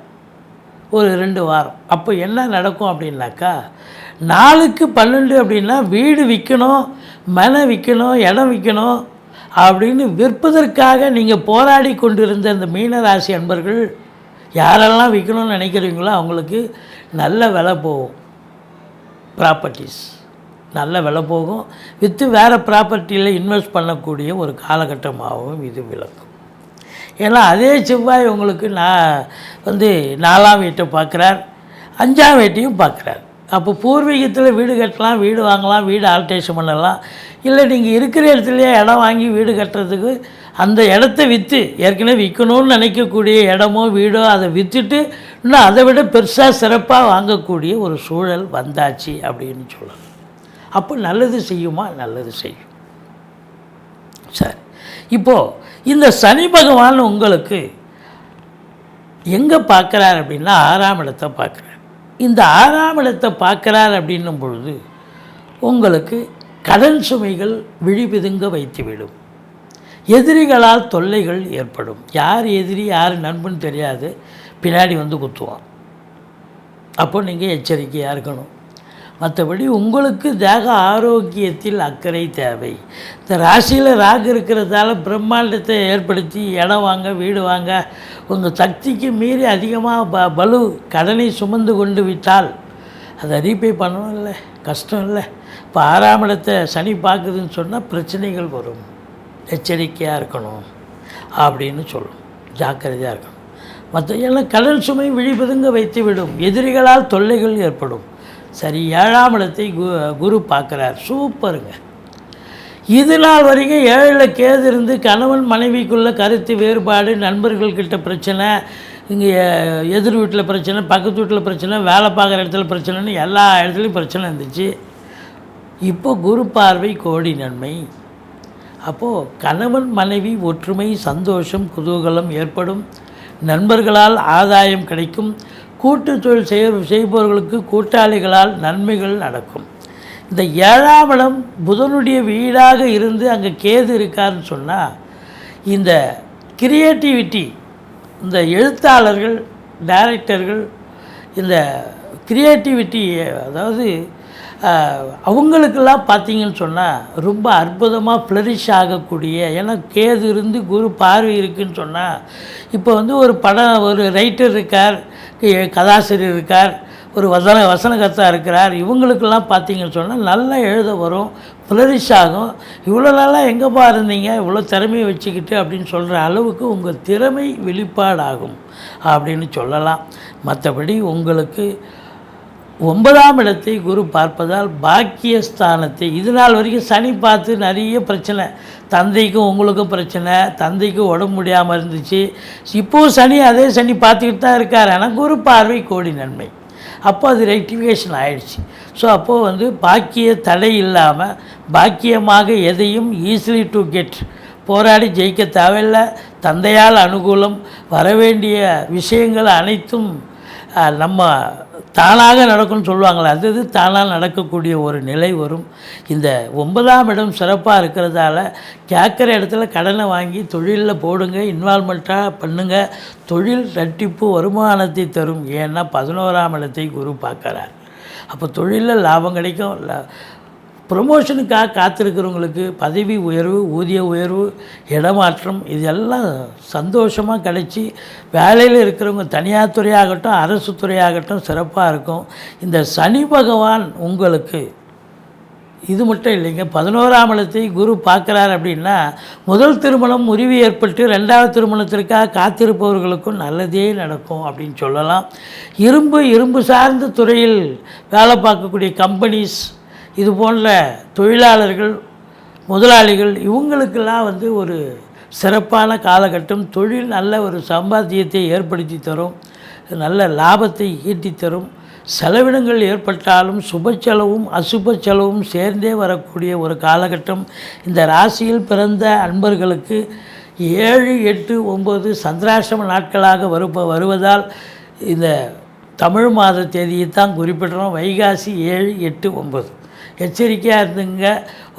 ஒரு 2 வாரம். அப்போ என்ன நடக்கும் அப்படின்னாக்கா, 4க்கு 12 அப்படின்னா வீடு விற்கணும், மனை விற்கணும், இடம் விற்கணும் அப்படின்னு விற்பதற்காக நீங்கள் போராடி கொண்டிருந்த இந்த மீனராசி அன்பர்கள் யாரெல்லாம் விற்கணும்னு நினைக்கிறீங்களோ அவங்களுக்கு நல்ல விலை போகும். ப்ராப்பர்ட்டிஸ் நல்ல விலை போகும். விற்று வேறு ப்ராப்பர்ட்டியில் இன்வெஸ்ட் பண்ணக்கூடிய ஒரு காலகட்டமாகவும் இது விளக்கும். ஏன்னா அதே செவ்வாய் உங்களுக்கு வந்து 4ஆம் வீட்டை பார்க்குறார், 5ஆம் வீட்டையும் பார்க்குறார். அப்போ பூர்வீகத்தில் வீடு கட்டலாம், வீடு வாங்கலாம், வீடு ஆல்ட்ரேஷன் பண்ணலாம். இல்லை நீங்கள் இருக்கிற இடத்துலையே இடம் வாங்கி வீடு கட்டுறதுக்கு அந்த இடத்த விற்று ஏற்கனவே விற்கணும்னு நினைக்கக்கூடிய இடமோ வீடோ அதை விற்றுட்டு இன்னும் அதை விட பெருசாக சிறப்பாக வாங்கக்கூடிய ஒரு சூழல் வந்தாச்சு அப்படின்னு சொல்லலாம். அப்போ நல்லது செய்யுமா? நல்லது செய்யும். சரி, இப்போது இந்த சனி பகவான் உங்களுக்கு எங்கே பார்க்குறார் அப்படின்னா 6ஆம் இடத்தை பார்க்குறார். இந்த 6ஆம் இடத்தை பார்க்குறார் அப்படின்னும் பொழுது உங்களுக்கு கடன் சுமைகள் விழிபிதுங்க வைத்துவிடும். எதிரிகளால் தொல்லைகள் ஏற்படும். யார் எதிரி யார் நண்பன் தெரியாது, பின்னாடி வந்து குத்துவான். அப்போ நீங்கள் எச்சரிக்கையாக இருக்கணும். மற்றபடி உங்களுக்கு தேக ஆரோக்கியத்தில் அக்கறை தேவை. இந்த ராசியில் ராகு இருக்கிறதால பிரம்மாண்டத்தை ஏற்படுத்தி இடம் வாங்க வீடு வாங்க உங்கள் சக்திக்கு மீறி அதிகமாக பலு கடனை சுமந்து கொண்டு விட்டால் அதை ரீபே பண்ணணும் இல்லை, கஷ்டம் இல்லை. இப்போ 6ஆம் இடத்தை சனி பார்க்குதுன்னு சொன்னால் பிரச்சனைகள் வரும். எச்சரிக்கையாக இருக்கணும் அப்படின்னு சொல்லும். ஜாக்கிரதையாக இருக்கணும். மற்ற எல்லாம் கடன் சுமை விழிபதுங்க வைத்துவிடும். எதிரிகளால் தொல்லைகள் ஏற்படும். சரி, 7ஆம் இடத்தை குரு பார்க்குறார். சூப்பருங்க. இது நாள் வரைக்கும் 7ல் கேது இருந்து கணவன் மனைவிக்குள்ள கருத்து வேறுபாடு, நண்பர்கள்கிட்ட பிரச்சனை, இங்கே எதிர் வீட்டில் பிரச்சனை, பக்கத்து வீட்டில் பிரச்சனை, வேலை பார்க்குற இடத்துல பிரச்சனைன்னு எல்லா இடத்துலையும் பிரச்சனை இருந்துச்சு. இப்போ குரு பார்வை கோடி நன்மை. அப்போது கணவன் மனைவி ஒற்றுமை, சந்தோஷம், குதூகலம் ஏற்படும். நண்பர்களால் ஆதாயம் கிடைக்கும். கூட்டு தொழில் செய்பவர்களுக்கு கூட்டாளிகளால் நன்மைகள் நடக்கும். இந்த 7ஆம் இடம் புதனுடைய வீடாக இருந்து அங்கே கேது இருக்காருன்னு சொன்னால் இந்த கிரியேட்டிவிட்டி, இந்த எழுத்தாளர்கள், டைரக்டர்கள், இந்த கிரியேட்டிவிட்டி அதாவது அவங்களுக்கெல்லாம் பார்த்திங்கன்னு சொன்னால் ரொம்ப அற்புதமாக ஃப்ளரிஷ் ஆகக்கூடிய, ஏன்னா கேது இருந்து குரு பார்வை இருக்குதுன்னு சொன்னால் இப்போ வந்து ஒரு படம், ஒரு ரைட்டர் இருக்கார், கதாசிரியர் இருக்கார், ஒரு வசனகர்த்தா இருக்கிறார், இவங்களுக்கெல்லாம் பார்த்திங்கன்னு சொன்னால் நல்லா எழுத வரும், ஃப்ளரிஷ் ஆகும். இவ்வளோ நாளாக எங்கேப்பா இருந்தீங்க, இவ்வளோ திறமையை வச்சுக்கிட்டு அப்படின்னு சொல்கிற அளவுக்கு உங்கள் திறமை வெளிப்பாடாகும் அப்படின்னு சொல்லலாம். மற்றபடி உங்களுக்கு 9ஆம் இடத்தை குரு பார்ப்பதால் பாக்கியஸ்தானத்தை இது நாள் வரைக்கும் சனி பார்த்து நிறைய பிரச்சனை, தந்தைக்கும் உங்களுக்கும் பிரச்சனை, தந்தைக்கும் உடம்பு முடியாமல் இருந்துச்சு. இப்போது சனி அதே சனி பார்த்துக்கிட்டு தான் இருக்கார். ஆனால் குரு பார்வை கோடி நன்மை. அப்போ அது ரெக்டிஃபிகேஷன் ஆகிடுச்சு. ஸோ அப்போது வந்து பாக்கிய தடை இல்லாமல் பாக்கியமாக எதையும் ஈஸிலி டு கெட், போராடி ஜெயிக்க தேவையில்லை. தந்தையால் அனுகூலம், வரவேண்டிய விஷயங்கள் அனைத்தும் நம்ம தானாக நடக்கும்னு சொல்லுவாங்களே, அது தானாக நடக்கக்கூடிய ஒரு நிலை வரும். இந்த 9ஆம் இடம் சிறப்பாக இருக்கிறதால கேட்குற இடத்துல கடனை வாங்கி தொழிலில் போடுங்க, இன்வால்மெண்ட்டாக பண்ணுங்கள். தொழில் ரெட்டிப்பு வருமானத்தை தரும். ஏன்னா 11ஆம் இடத்தை குரு பார்க்குறார். அப்போ தொழிலில் லாபம் கிடைக்கும். ப்ரொமோஷனுக்காக காத்திருக்கிறவங்களுக்கு பதவி உயர்வு, ஊதிய உயர்வு, இடமாற்றம் இதெல்லாம் சந்தோஷமாக கிடைச்சி வேலையில் இருக்கிறவங்க தனியார் துறையாகட்டும் அரசு துறையாகட்டும் சிறப்பாக இருக்கும். இந்த சனி பகவான் உங்களுக்கு இது மட்டும் இல்லைங்க, 11ஆம் இடத்தை குரு பார்க்குறார் அப்படின்னா முதல் திருமணம் முறிவு ஏற்பட்டு 2வது திருமணத்திற்காக காத்திருப்பவர்களுக்கும் நல்லதே நடக்கும் அப்படின்னு சொல்லலாம். இரும்பு சார்ந்த துறையில் வேலை பார்க்கக்கூடிய கம்பெனிஸ், இது போன்ற தொழிலாளர்கள், முதலாளிகள், இவங்களுக்கெல்லாம் வந்து ஒரு சிறப்பான காலகட்டம். தொழில் நல்ல ஒரு சம்பாத்தியத்தை ஏற்படுத்தி தரும், நல்ல லாபத்தை ஈட்டி தரும். செலவினங்கள் ஏற்பட்டாலும் சுப செலவும் அசுப செலவும் சேர்ந்தே வரக்கூடிய ஒரு காலகட்டம். இந்த ராசியில் பிறந்த அன்பர்களுக்கு 7, 8, 9 சந்திராசிரம நாட்களாக வருவதால் இந்த தமிழ் மாத தேதியை தான் குறிப்பிடுறோம். வைகாசி 7, 8, 9 எச்சரிக்கையாக இருந்துங்க.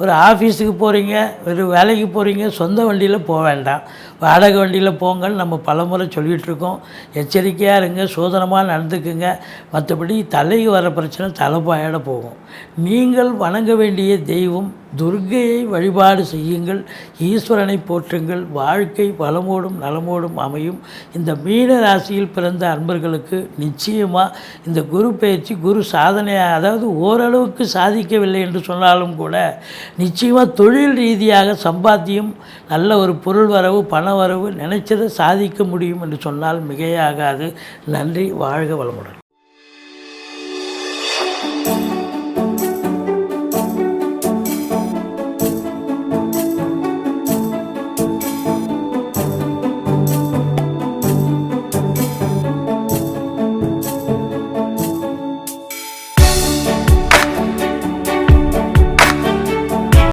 ஒரு ஆஃபீஸுக்கு போகிறீங்க, ஒரு வேலைக்கு போகிறீங்க, சொந்த வண்டியில் போக வேண்டாம், வாடகை வண்டியில் போங்கன்னு நம்ம பலமுறை சொல்லிகிட்ருக்கோம். எச்சரிக்கையாக இருங்க, சோதனமாக நடந்துக்குங்க. மற்றபடி தலைக்கு வர பிரச்சனை தலைப்பாயோட போகும். நீங்கள் வணங்க வேண்டிய தெய்வம் துர்க்கையை வழிபாடு செய்யுங்கள், ஈஸ்வரனை போற்றுங்கள். வாழ்க்கை வளமோடும் நலமோடும் அமையும். இந்த மீன ராசியில் பிறந்த அன்பர்களுக்கு நிச்சயமாக இந்த குரு பயிற்சி குரு சாதனையாக, அதாவது ஓரளவுக்கு சாதிக்கவில்லை என்று சொன்னாலும் கூட நிச்சயமாக தொழில் ரீதியாக சம்பாத்தியம், நல்ல ஒரு பொருள் வரவு, பண வரவு, நினைச்சதை சாதிக்க முடியும் என்று சொன்னால் மிகையாகாது. நன்றி. வாழ்க வளமுடன்.